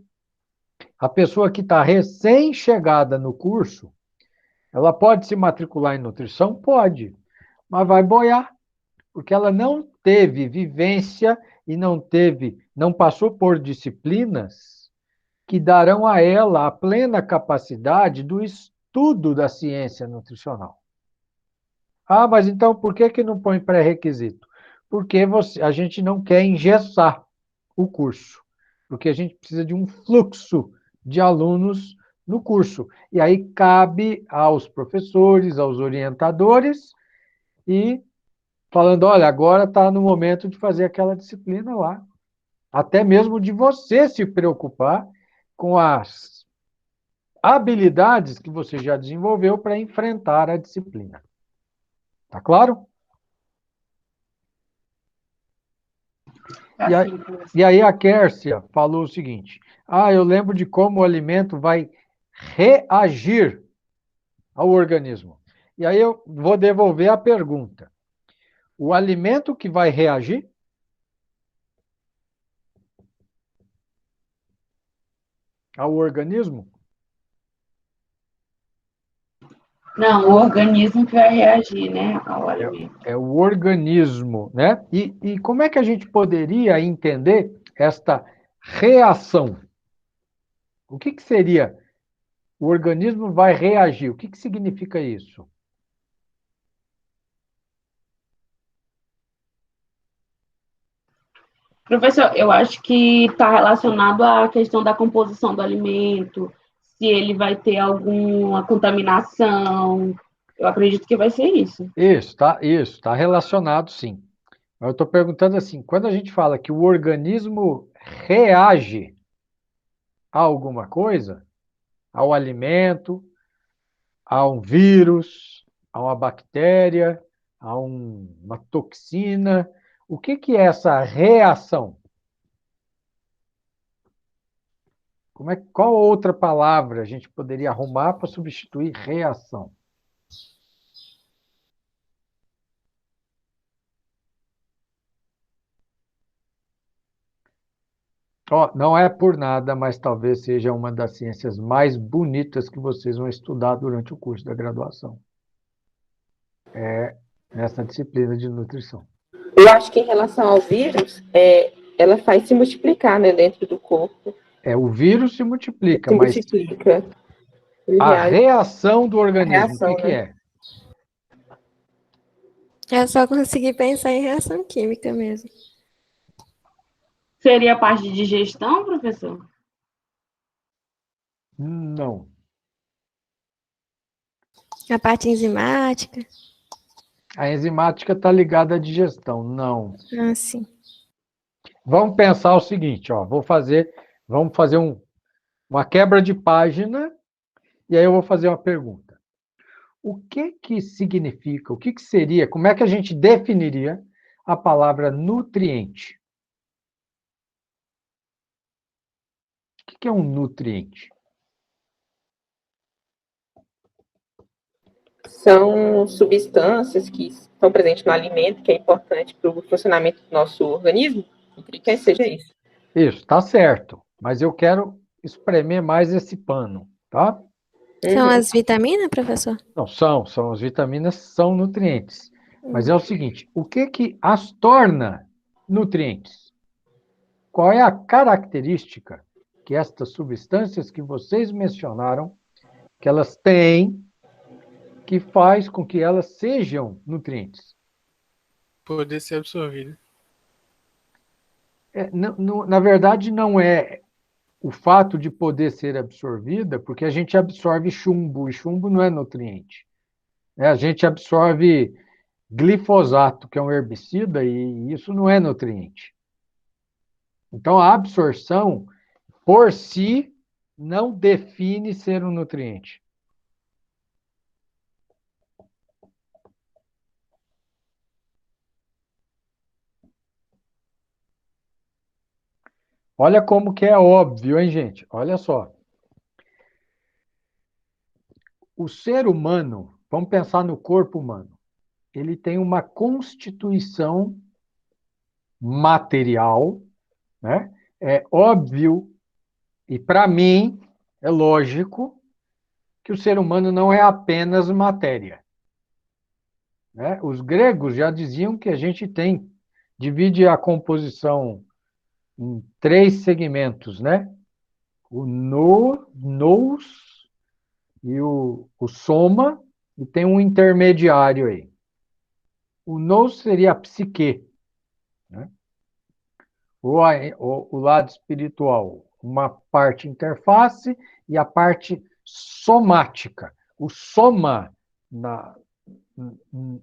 S1: a pessoa que está recém-chegada no curso, ela pode se matricular em nutrição? Pode, mas vai boiar, porque ela não teve vivência e não passou por disciplinas que darão a ela a plena capacidade do estudo da ciência nutricional. Ah, mas então por que não põe pré-requisito? Porque a gente não quer engessar o curso, porque a gente precisa de um fluxo de alunos no curso. E aí cabe aos professores, aos orientadores, e falando, olha, agora está no momento de fazer aquela disciplina lá. Até mesmo de você se preocupar com as habilidades que você já desenvolveu para enfrentar a disciplina. Tá claro? E aí a Kércia falou o seguinte, eu lembro de como o alimento vai reagir ao organismo. E aí eu vou devolver a pergunta. O alimento que vai reagir? Ao organismo?
S4: Não, o organismo que vai reagir, né, ao alimento.
S1: É o organismo, né? E como é que a gente poderia entender esta reação? O que seria? O organismo vai reagir. O que significa isso?
S4: Professor, eu acho que está relacionado à questão da composição do alimento, se ele vai ter alguma contaminação. Eu acredito que vai ser isso.
S1: Isso, tá relacionado, sim. Eu estou perguntando assim, quando a gente fala que o organismo reage a alguma coisa, ao alimento, a um vírus, a uma bactéria, a uma toxina, o que é essa reação? Qual outra palavra a gente poderia arrumar para substituir reação? Não é por nada, mas talvez seja uma das ciências mais bonitas que vocês vão estudar durante o curso da graduação. É nessa disciplina de nutrição.
S3: Eu acho que em relação ao vírus, ela faz se multiplicar, né, dentro do corpo.
S1: O vírus se multiplica,
S3: Se
S1: mas
S3: multiplica.
S1: a reação do organismo, o que
S3: né?
S1: é?
S6: É só conseguir pensar em reação química mesmo.
S4: Seria a parte de digestão, professor?
S1: Não.
S6: A parte enzimática?
S1: A enzimática está ligada à digestão, não.
S6: Ah, sim.
S1: Vamos pensar o seguinte, vamos fazer uma quebra de página, e aí eu vou fazer uma pergunta. O que significa, o que seria, como é que a gente definiria a palavra nutriente? O que é um nutriente?
S3: São substâncias que estão presentes no alimento, que é importante para o funcionamento do nosso organismo. Eu creio que seja isso.
S1: Isso, está certo. Mas eu quero espremer mais esse pano, tá?
S6: São as vitaminas, professor?
S1: Não, são as vitaminas, são nutrientes. Mas é o seguinte, o que que as torna nutrientes? Qual é a característica que estas substâncias que vocês mencionaram, que elas têm, que faz com que elas sejam nutrientes?
S5: Poder ser absorvido.
S1: Na verdade, não é o fato de poder ser absorvida, porque a gente absorve chumbo, e chumbo não é nutriente. A gente absorve glifosato, que é um herbicida, e isso não é nutriente. Então, a absorção, por si, não define ser um nutriente. Olha como que é óbvio, hein, gente? Olha só. O ser humano, vamos pensar no corpo humano, ele tem uma constituição material, né? É óbvio, e para mim, é lógico, que o ser humano não é apenas matéria, né? Os gregos já diziam que a gente divide a composição em 3 segmentos, né? O nous e o soma, e tem um intermediário aí. O nous seria a psique, né? O lado espiritual, uma parte interface e a parte somática. O soma,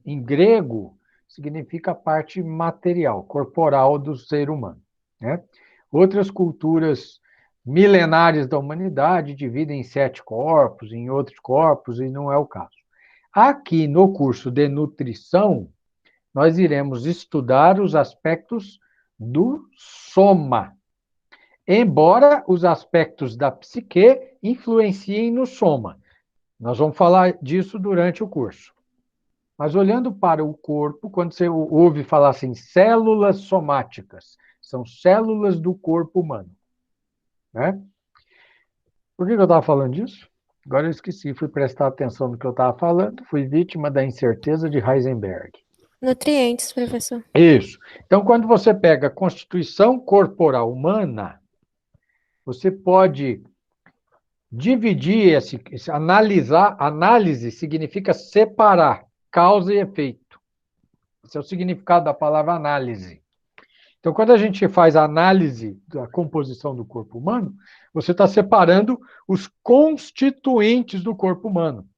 S1: em grego, significa a parte material, corporal do ser humano, né? Outras culturas milenares da humanidade dividem em 7 corpos, em outros corpos, e não é o caso. Aqui no curso de nutrição, nós iremos estudar os aspectos do soma, embora os aspectos da psique influenciem no soma. Nós vamos falar disso durante o curso. Mas olhando para o corpo, quando você ouve falar assim, células somáticas, são células do corpo humano, né? Por que eu estava falando disso? Agora eu esqueci, fui prestar atenção no que eu estava falando, fui vítima da incerteza de Heisenberg.
S6: Nutrientes, professor.
S1: Isso. Então, quando você pega a constituição corporal humana, você pode dividir, analisar. Análise significa separar causa e efeito. Esse é o significado da palavra análise. Então, quando a gente faz a análise da composição do corpo humano, você está separando os constituintes do corpo humano.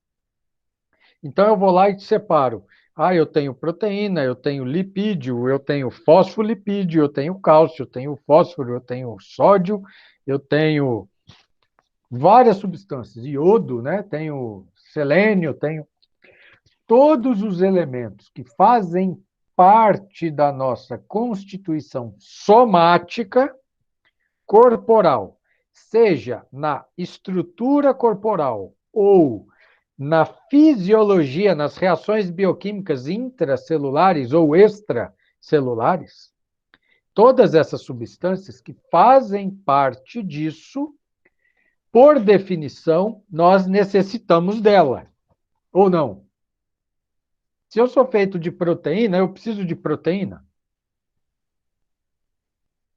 S1: Então, eu vou lá e separo. Eu tenho proteína, eu tenho lipídio, eu tenho fosfolipídio, eu tenho cálcio, eu tenho fósforo, eu tenho sódio, eu tenho várias substâncias, iodo, né? Tenho selênio, tenho todos os elementos que fazem parte da nossa constituição somática corporal, seja na estrutura corporal ou na fisiologia, nas reações bioquímicas intracelulares ou extracelulares, todas essas substâncias que fazem parte disso, por definição, nós necessitamos dela, ou não? Se eu sou feito de proteína, eu preciso de proteína.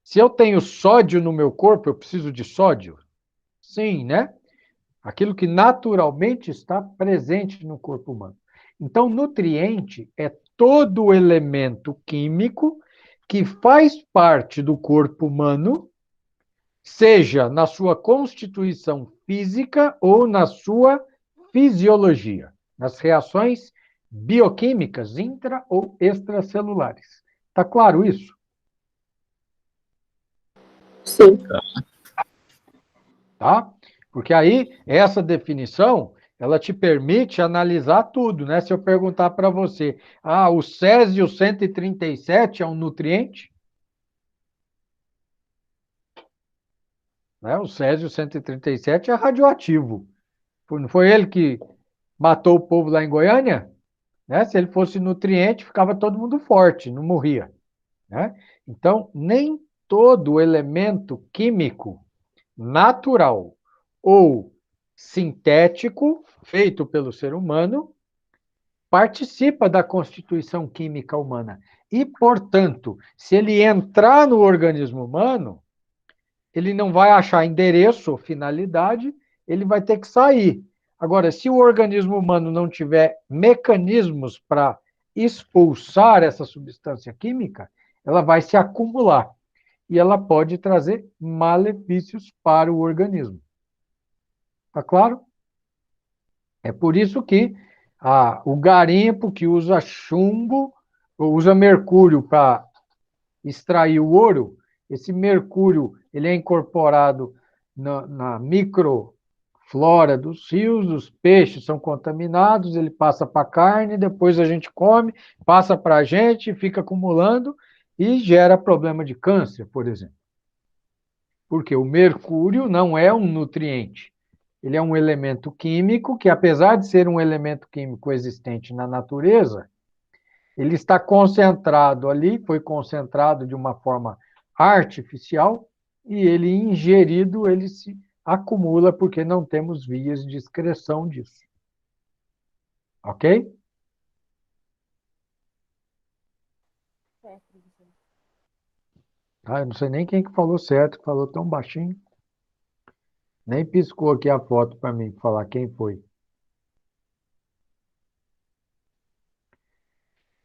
S1: Se eu tenho sódio no meu corpo, eu preciso de sódio? Sim, né? Aquilo que naturalmente está presente no corpo humano. Então, nutriente é todo elemento químico que faz parte do corpo humano, seja na sua constituição física ou na sua fisiologia, nas reações bioquímicas intra ou extracelulares. Tá claro isso?
S3: Sim.
S1: Tá? Porque aí, essa definição, ela te permite analisar tudo, né? Se eu perguntar para você, o Césio 137 é um nutriente? Né? O Césio 137 é radioativo. Não foi ele que matou o povo lá em Goiânia? Né? Se ele fosse nutriente, ficava todo mundo forte, não morria. Né? Então, nem todo elemento químico natural ou sintético, feito pelo ser humano, participa da constituição química humana. E, portanto, se ele entrar no organismo humano, ele não vai achar endereço ou finalidade, ele vai ter que sair. Agora, se o organismo humano não tiver mecanismos para expulsar essa substância química, ela vai se acumular e ela pode trazer malefícios para o organismo. Tá claro? É por isso que o garimpo que usa chumbo, ou usa mercúrio para extrair o ouro, esse mercúrio ele é incorporado na microflora dos rios, os peixes são contaminados, ele passa para a carne, depois a gente come, passa para a gente, fica acumulando e gera problema de câncer, por exemplo. Porque o mercúrio não é um nutriente, ele é um elemento químico que, apesar de ser um elemento químico existente na natureza, ele está concentrado ali, foi concentrado de uma forma artificial, e ele ingerido, ele se acumula porque não temos vias de excreção disso. Ok? Eu não sei nem quem que falou certo, que falou tão baixinho. Nem piscou aqui a foto para mim falar quem foi.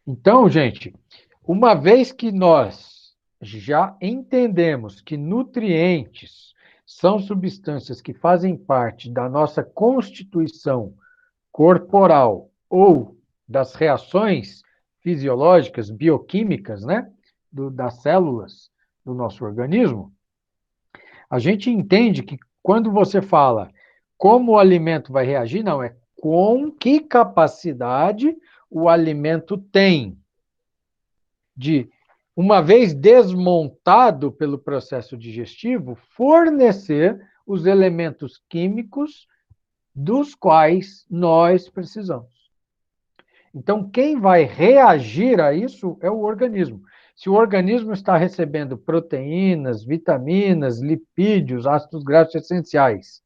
S1: Então, gente, uma vez que nós já entendemos que nutrientes são substâncias que fazem parte da nossa constituição corporal ou das reações fisiológicas, bioquímicas, né, das células do nosso organismo, a gente entende que quando você fala como o alimento vai reagir, não, é com que capacidade o alimento tem de, uma vez desmontado pelo processo digestivo, fornecer os elementos químicos dos quais nós precisamos. Então, quem vai reagir a isso é o organismo. Se o organismo está recebendo proteínas, vitaminas, lipídios, ácidos graxos essenciais,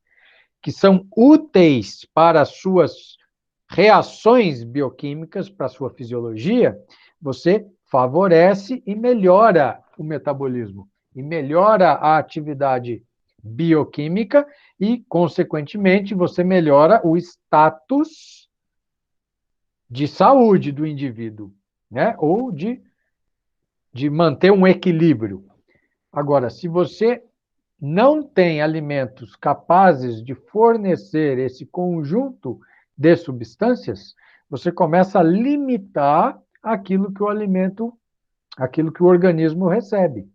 S1: que são úteis para as suas reações bioquímicas, para a sua fisiologia, você favorece e melhora o metabolismo, e melhora a atividade bioquímica e, consequentemente, você melhora o status de saúde do indivíduo, né? Ou de manter um equilíbrio. Agora, se você não tem alimentos capazes de fornecer esse conjunto de substâncias, você começa a limitar aquilo que o alimento, aquilo que o organismo recebe.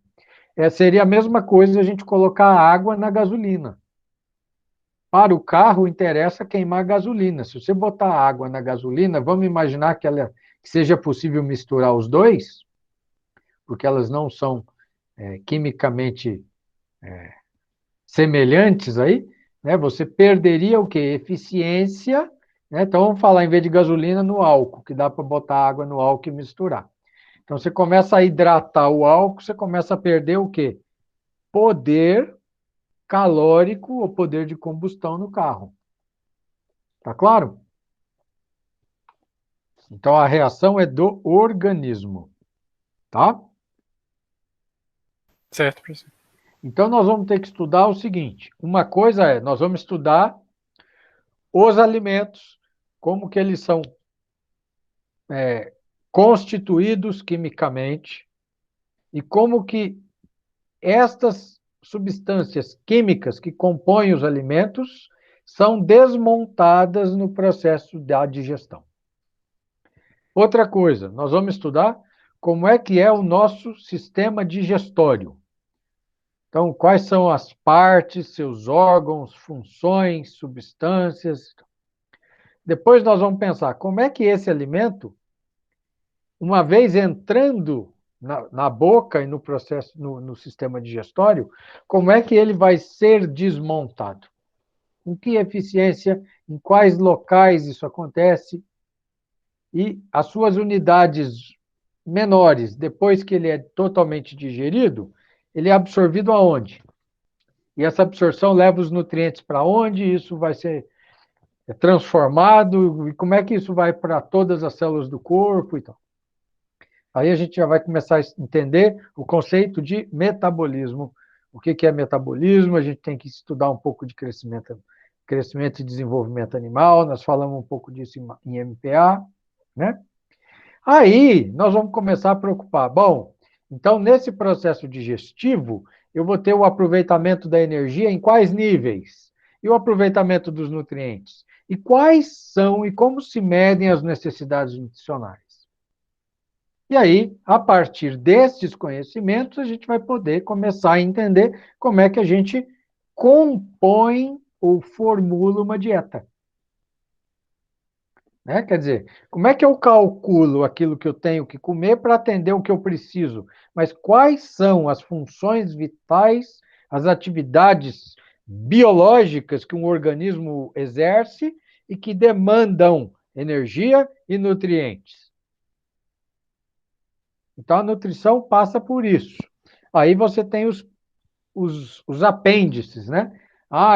S1: Seria a mesma coisa a gente colocar água na gasolina. Para o carro, interessa queimar gasolina. Se você botar água na gasolina, vamos imaginar que seja possível misturar os dois, porque elas não são quimicamente semelhantes aí, né? Você perderia o quê? Eficiência, né? Então, vamos falar, em vez de gasolina, no álcool, que dá para botar água no álcool e misturar. Então, você começa a hidratar o álcool, você começa a perder o quê? Poder calórico ou poder de combustão no carro. Tá claro? Então, a reação é do organismo, tá?
S5: Certo, professor.
S1: Então, nós vamos ter que estudar o seguinte. Uma coisa nós vamos estudar os alimentos, como que eles são constituídos quimicamente e como que estas substâncias químicas que compõem os alimentos são desmontadas no processo da digestão. Outra coisa, nós vamos estudar como é que é o nosso sistema digestório. Então, quais são as partes, seus órgãos, funções, substâncias. Depois nós vamos pensar como é que esse alimento, uma vez entrando na boca e no processo, no sistema digestório, como é que ele vai ser desmontado? Com que eficiência, em quais locais isso acontece? E as suas unidades menores, depois que ele é totalmente digerido, ele é absorvido aonde? E essa absorção leva os nutrientes para onde? Isso vai ser transformado? E como é que isso vai para todas as células do corpo e tal? Aí a gente já vai começar a entender o conceito de metabolismo. O que é metabolismo? A gente tem que estudar um pouco de crescimento e desenvolvimento animal. Nós falamos um pouco disso em MPA, né? Aí nós vamos começar a preocupar. Bom, então nesse processo digestivo, eu vou ter o aproveitamento da energia em quais níveis? E o aproveitamento dos nutrientes? E quais são e como se medem as necessidades nutricionais? E aí, a partir desses conhecimentos, a gente vai poder começar a entender como é que a gente compõe ou formula uma dieta. Né? Quer dizer, como é que eu calculo aquilo que eu tenho que comer para atender o que eu preciso? Mas quais são as funções vitais, as atividades biológicas que um organismo exerce e que demandam energia e nutrientes? Então, a nutrição passa por isso. Aí você tem os apêndices, né?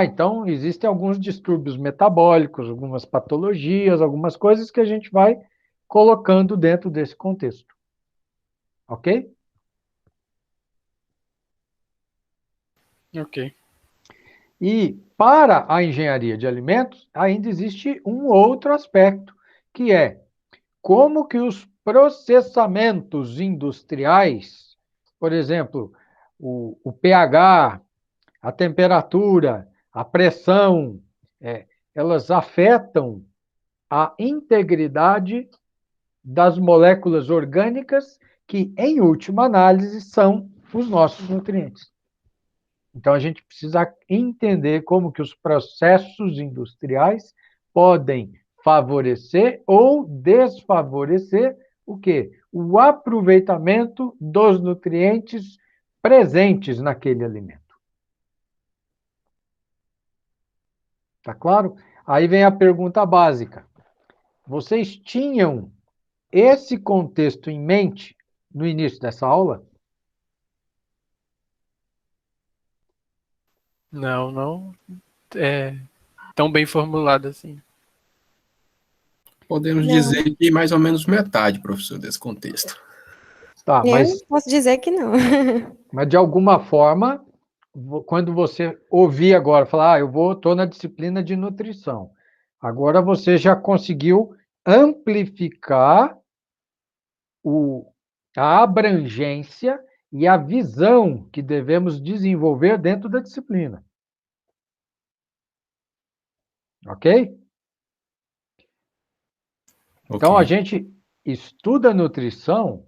S1: Então existem alguns distúrbios metabólicos, algumas patologias, algumas coisas que a gente vai colocando dentro desse contexto. Ok?
S5: Ok.
S1: E para a engenharia de alimentos, ainda existe um outro aspecto, que é como que os processamentos industriais, por exemplo, o pH, a temperatura, a pressão, elas afetam a integridade das moléculas orgânicas, que, em última análise, são os nossos nutrientes. Então, a gente precisa entender como que os processos industriais podem favorecer ou desfavorecer o quê? O aproveitamento dos nutrientes presentes naquele alimento. Tá claro? Aí vem a pergunta básica. Vocês tinham esse contexto em mente no início dessa aula?
S5: Não é tão bem formulado assim.
S7: Podemos
S6: Não.
S7: dizer que mais ou menos metade, professor, desse contexto.
S1: Tá,
S6: Eu posso dizer que não.
S1: mas de alguma forma, quando você ouvir agora, falar, eu estou na disciplina de nutrição, agora você já conseguiu amplificar a abrangência e a visão que devemos desenvolver dentro da disciplina. Ok? Então, a gente estuda nutrição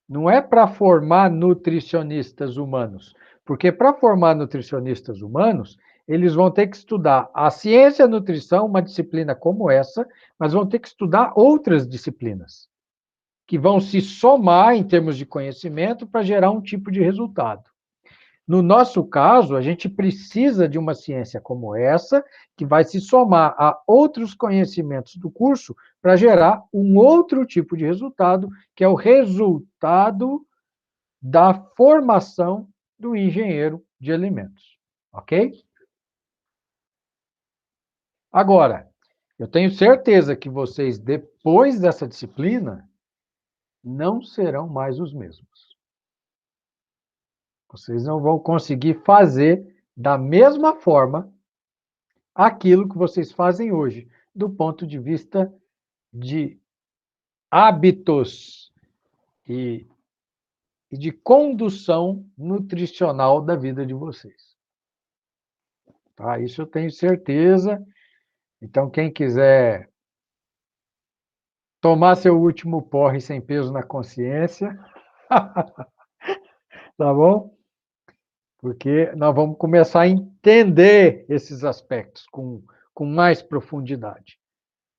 S1: não é para formar nutricionistas humanos, porque para formar nutricionistas humanos, eles vão ter que estudar a ciência, a nutrição, uma disciplina como essa, mas vão ter que estudar outras disciplinas, que vão se somar em termos de conhecimento para gerar um tipo de resultado. No nosso caso, a gente precisa de uma ciência como essa, que vai se somar a outros conhecimentos do curso para gerar um outro tipo de resultado, que é o resultado da formação do engenheiro de alimentos. Ok? Agora, eu tenho certeza que vocês, depois dessa disciplina, não serão mais os mesmos. Vocês não vão conseguir fazer da mesma forma aquilo que vocês fazem hoje, do ponto de vista de hábitos e de condução nutricional da vida de vocês. Tá? Isso eu tenho certeza. Então, quem quiser tomar seu último porre sem peso na consciência, tá bom? Porque nós vamos começar a entender esses aspectos com mais profundidade.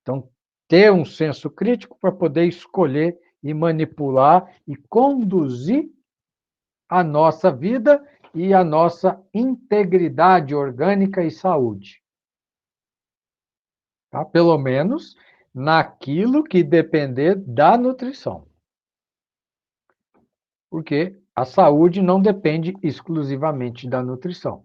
S1: Então, ter um senso crítico para poder escolher e manipular e conduzir a nossa vida e a nossa integridade orgânica e saúde. Tá? Pelo menos naquilo que depender da nutrição. Porque a saúde não depende exclusivamente da nutrição.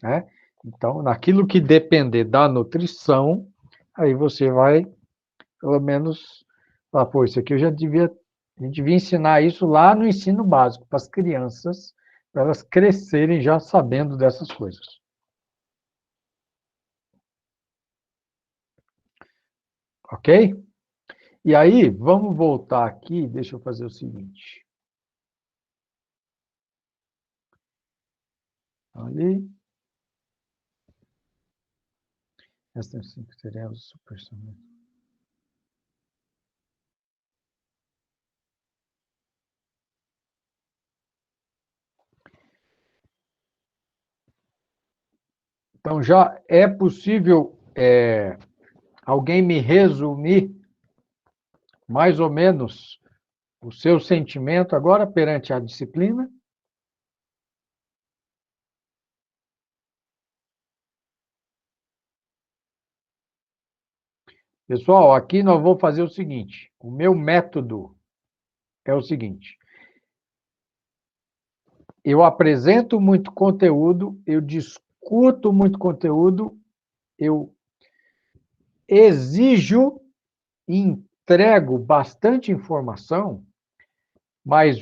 S1: né? Então, naquilo que depender da nutrição, aí você vai, pelo menos, falar, pô, isso aqui a gente devia ensinar isso lá no ensino básico, para as crianças, para elas crescerem já sabendo dessas coisas. Ok? E aí, vamos voltar aqui, deixa eu fazer o seguinte. Ali. Essa 5 seria o super. Então, já é possível alguém me resumir mais ou menos o seu sentimento agora perante a disciplina? Pessoal, aqui nós vamos fazer o seguinte: o meu método é o seguinte. Eu apresento muito conteúdo, eu discuto muito conteúdo, eu exijo e entrego bastante informação, mas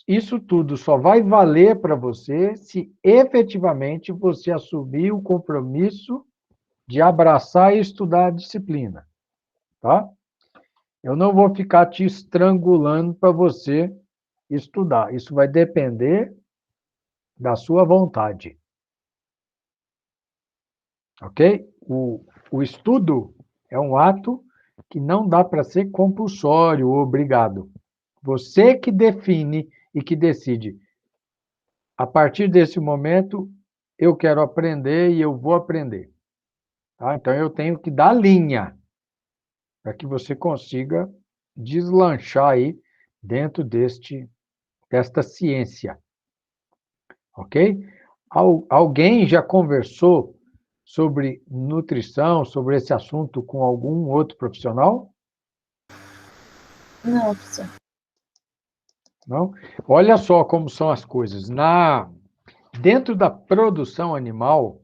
S1: isso tudo só vai valer para você se efetivamente você assumir o compromisso de abraçar e estudar a disciplina, tá? Eu não vou ficar te estrangulando para você estudar. Isso vai depender da sua vontade. Ok? O estudo é um ato que não dá para ser compulsório ou obrigado. Você que define e que decide. A partir desse momento, eu quero aprender e eu vou aprender. Tá? Então, eu tenho que dar linha para que você consiga deslanchar aí dentro desta ciência. Ok? Alguém já conversou sobre nutrição, sobre esse assunto com algum outro profissional?
S2: Não, professor.
S1: Não? Olha só como são as coisas. Dentro da produção animal,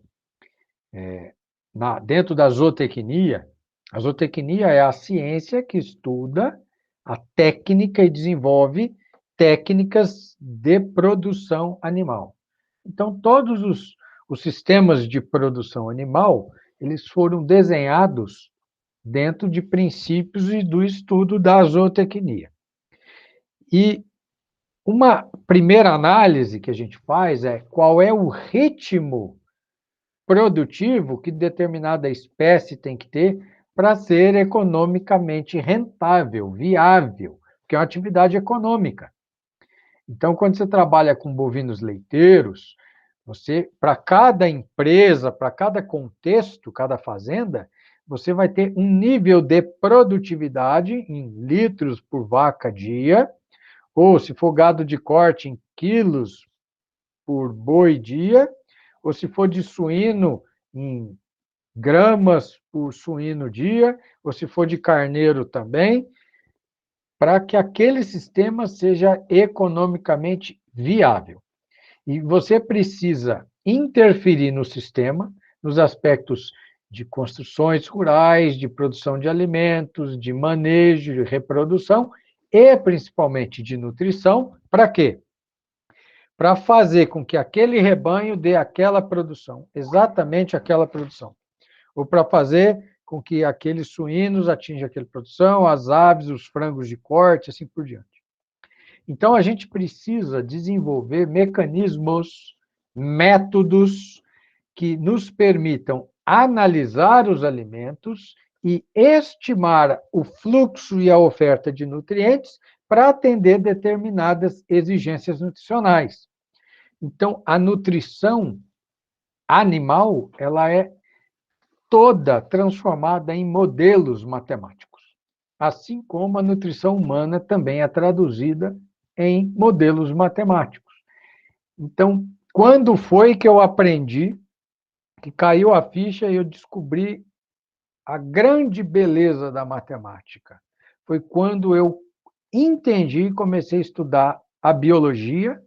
S1: dentro da zootecnia, a zootecnia é a ciência que estuda a técnica e desenvolve técnicas de produção animal. Então, todos os sistemas de produção animal, eles foram desenhados dentro de princípios e do estudo da zootecnia. E uma primeira análise que a gente faz é qual é o ritmo produtivo que determinada espécie tem que ter para ser economicamente rentável, viável, que é uma atividade econômica. Então, quando você trabalha com bovinos leiteiros, para cada empresa, para cada contexto, cada fazenda, você vai ter um nível de produtividade em litros por vaca dia, ou se for gado de corte, em quilos por boi dia, ou se for de suíno, em gramas por suíno dia, ou se for de carneiro também, para que aquele sistema seja economicamente viável. E você precisa interferir no sistema, nos aspectos de construções rurais, de produção de alimentos, de manejo, de reprodução e principalmente de nutrição. Para quê? Para fazer com que aquele rebanho dê aquela produção, exatamente aquela produção. Ou para fazer com que aqueles suínos atinjam aquela produção, as aves, os frangos de corte, assim por diante. Então, a gente precisa desenvolver mecanismos, métodos que nos permitam analisar os alimentos e estimar o fluxo e a oferta de nutrientes para atender determinadas exigências nutricionais. Então, a nutrição animal, ela é toda transformada em modelos matemáticos, assim como a nutrição humana também é traduzida em modelos matemáticos. Então, quando foi que eu aprendi, que caiu a ficha e eu descobri a grande beleza da matemática? Foi quando eu entendi e comecei a estudar a biologia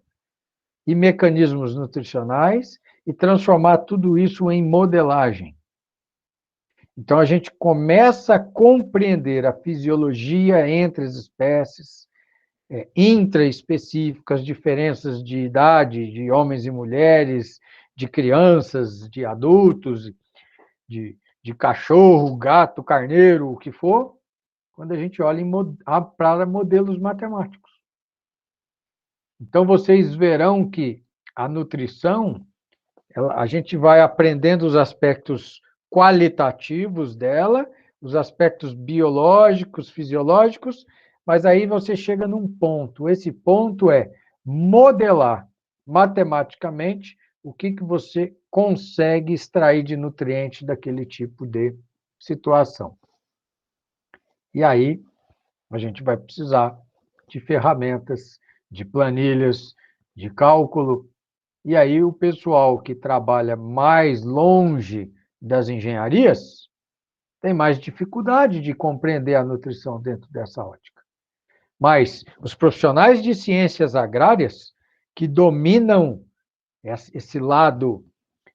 S1: e mecanismos nutricionais e transformar tudo isso em modelagem. Então, a gente começa a compreender a fisiologia entre as espécies, intraespecíficas, diferenças de idade de homens e mulheres, de crianças, de adultos, de cachorro, gato, carneiro, o que for, quando a gente olha para modelos matemáticos. Então, vocês verão que a nutrição, a gente vai aprendendo os aspectos qualitativos dela, os aspectos biológicos, fisiológicos, mas aí você chega num ponto. Esse ponto é modelar matematicamente o que você consegue extrair de nutriente daquele tipo de situação. E aí, a gente vai precisar de ferramentas, de planilhas, de cálculo. E aí, o pessoal que trabalha mais longe das engenharias tem mais dificuldade de compreender a nutrição dentro dessa ótica. Mas os profissionais de ciências agrárias, que dominam esse lado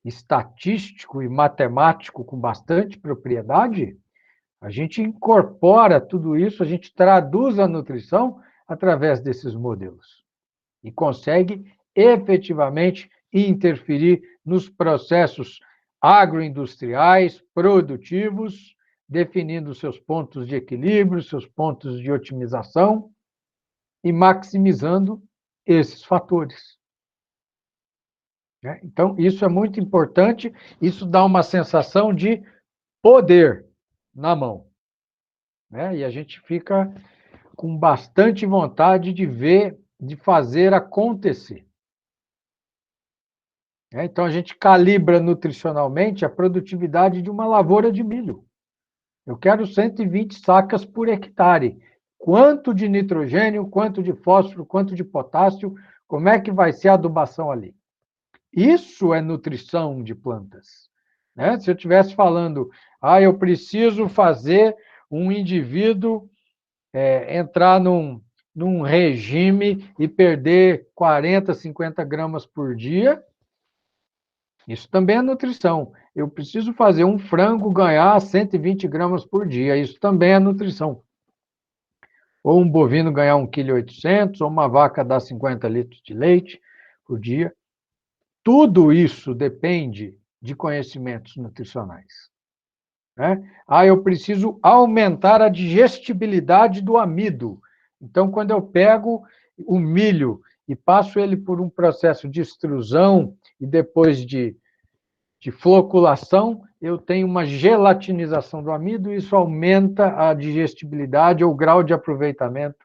S1: estatístico e matemático com bastante propriedade, a gente incorpora tudo isso, a gente traduz a nutrição através desses modelos e consegue efetivamente interferir nos processos agroindustriais, produtivos, definindo seus pontos de equilíbrio, seus pontos de otimização e maximizando esses fatores. Então, isso é muito importante, isso dá uma sensação de poder na mão. E a gente fica com bastante vontade de ver, de fazer acontecer. Então, a gente calibra nutricionalmente a produtividade de uma lavoura de milho. Eu quero 120 sacas por hectare. Quanto de nitrogênio, quanto de fósforo, quanto de potássio, como é que vai ser a adubação ali? Isso é nutrição de plantas. Se eu estivesse falando, eu preciso fazer um indivíduo entrar num regime e perder 40, 50 gramas por dia, isso também é nutrição. Eu preciso fazer um frango ganhar 120 gramas por dia, isso também é nutrição. Ou um bovino ganhar 1,8 kg, ou uma vaca dar 50 litros de leite por dia. Tudo isso depende de conhecimentos nutricionais. Eu preciso aumentar a digestibilidade do amido. Então, quando eu pego o milho e passo ele por um processo de extrusão e depois de floculação, eu tenho uma gelatinização do amido e isso aumenta a digestibilidade ou o grau de aproveitamento,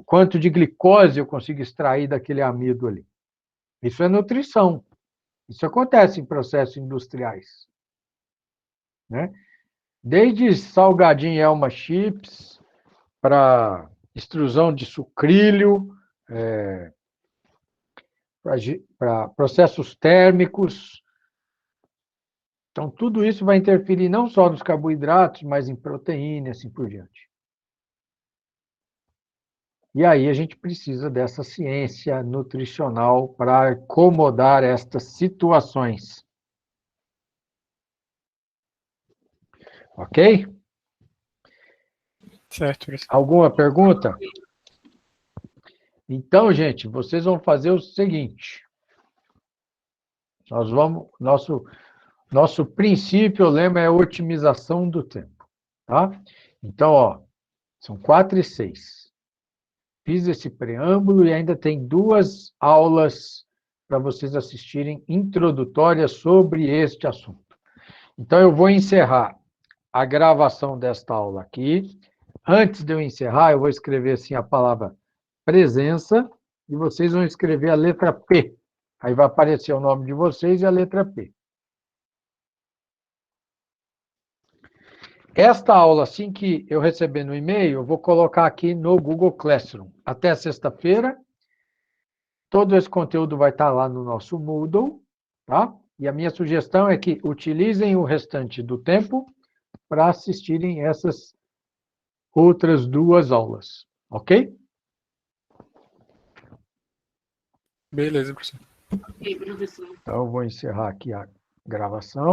S1: quanto de glicose eu consigo extrair daquele amido ali. Isso é nutrição. Isso acontece em processos industriais. Desde salgadinho Elma Chips, para extrusão de sucrilho, para processos térmicos. Então, tudo isso vai interferir não só nos carboidratos, mas em proteína e assim por diante. E aí a gente precisa dessa ciência nutricional para acomodar estas situações. Ok?
S5: Certo, professor.
S1: Alguma pergunta? Então, gente, vocês vão fazer o seguinte. Nosso princípio, o lema é otimização do tempo. Tá? Então, são 4 e 6. Fiz esse preâmbulo e ainda tem 2 aulas para vocês assistirem introdutórias sobre este assunto. Então, eu vou encerrar a gravação desta aula aqui. Antes de eu encerrar, eu vou escrever assim a palavra presença e vocês vão escrever a letra P. Aí vai aparecer o nome de vocês e a letra P. Esta aula, assim que eu receber no e-mail, eu vou colocar aqui no Google Classroom. Até sexta-feira, todo esse conteúdo vai estar lá no nosso Moodle, tá? E a minha sugestão é que utilizem o restante do tempo para assistirem essas outras 2 aulas, ok?
S5: Beleza, professor.
S4: Ok, professor.
S1: Então, eu vou encerrar aqui a gravação.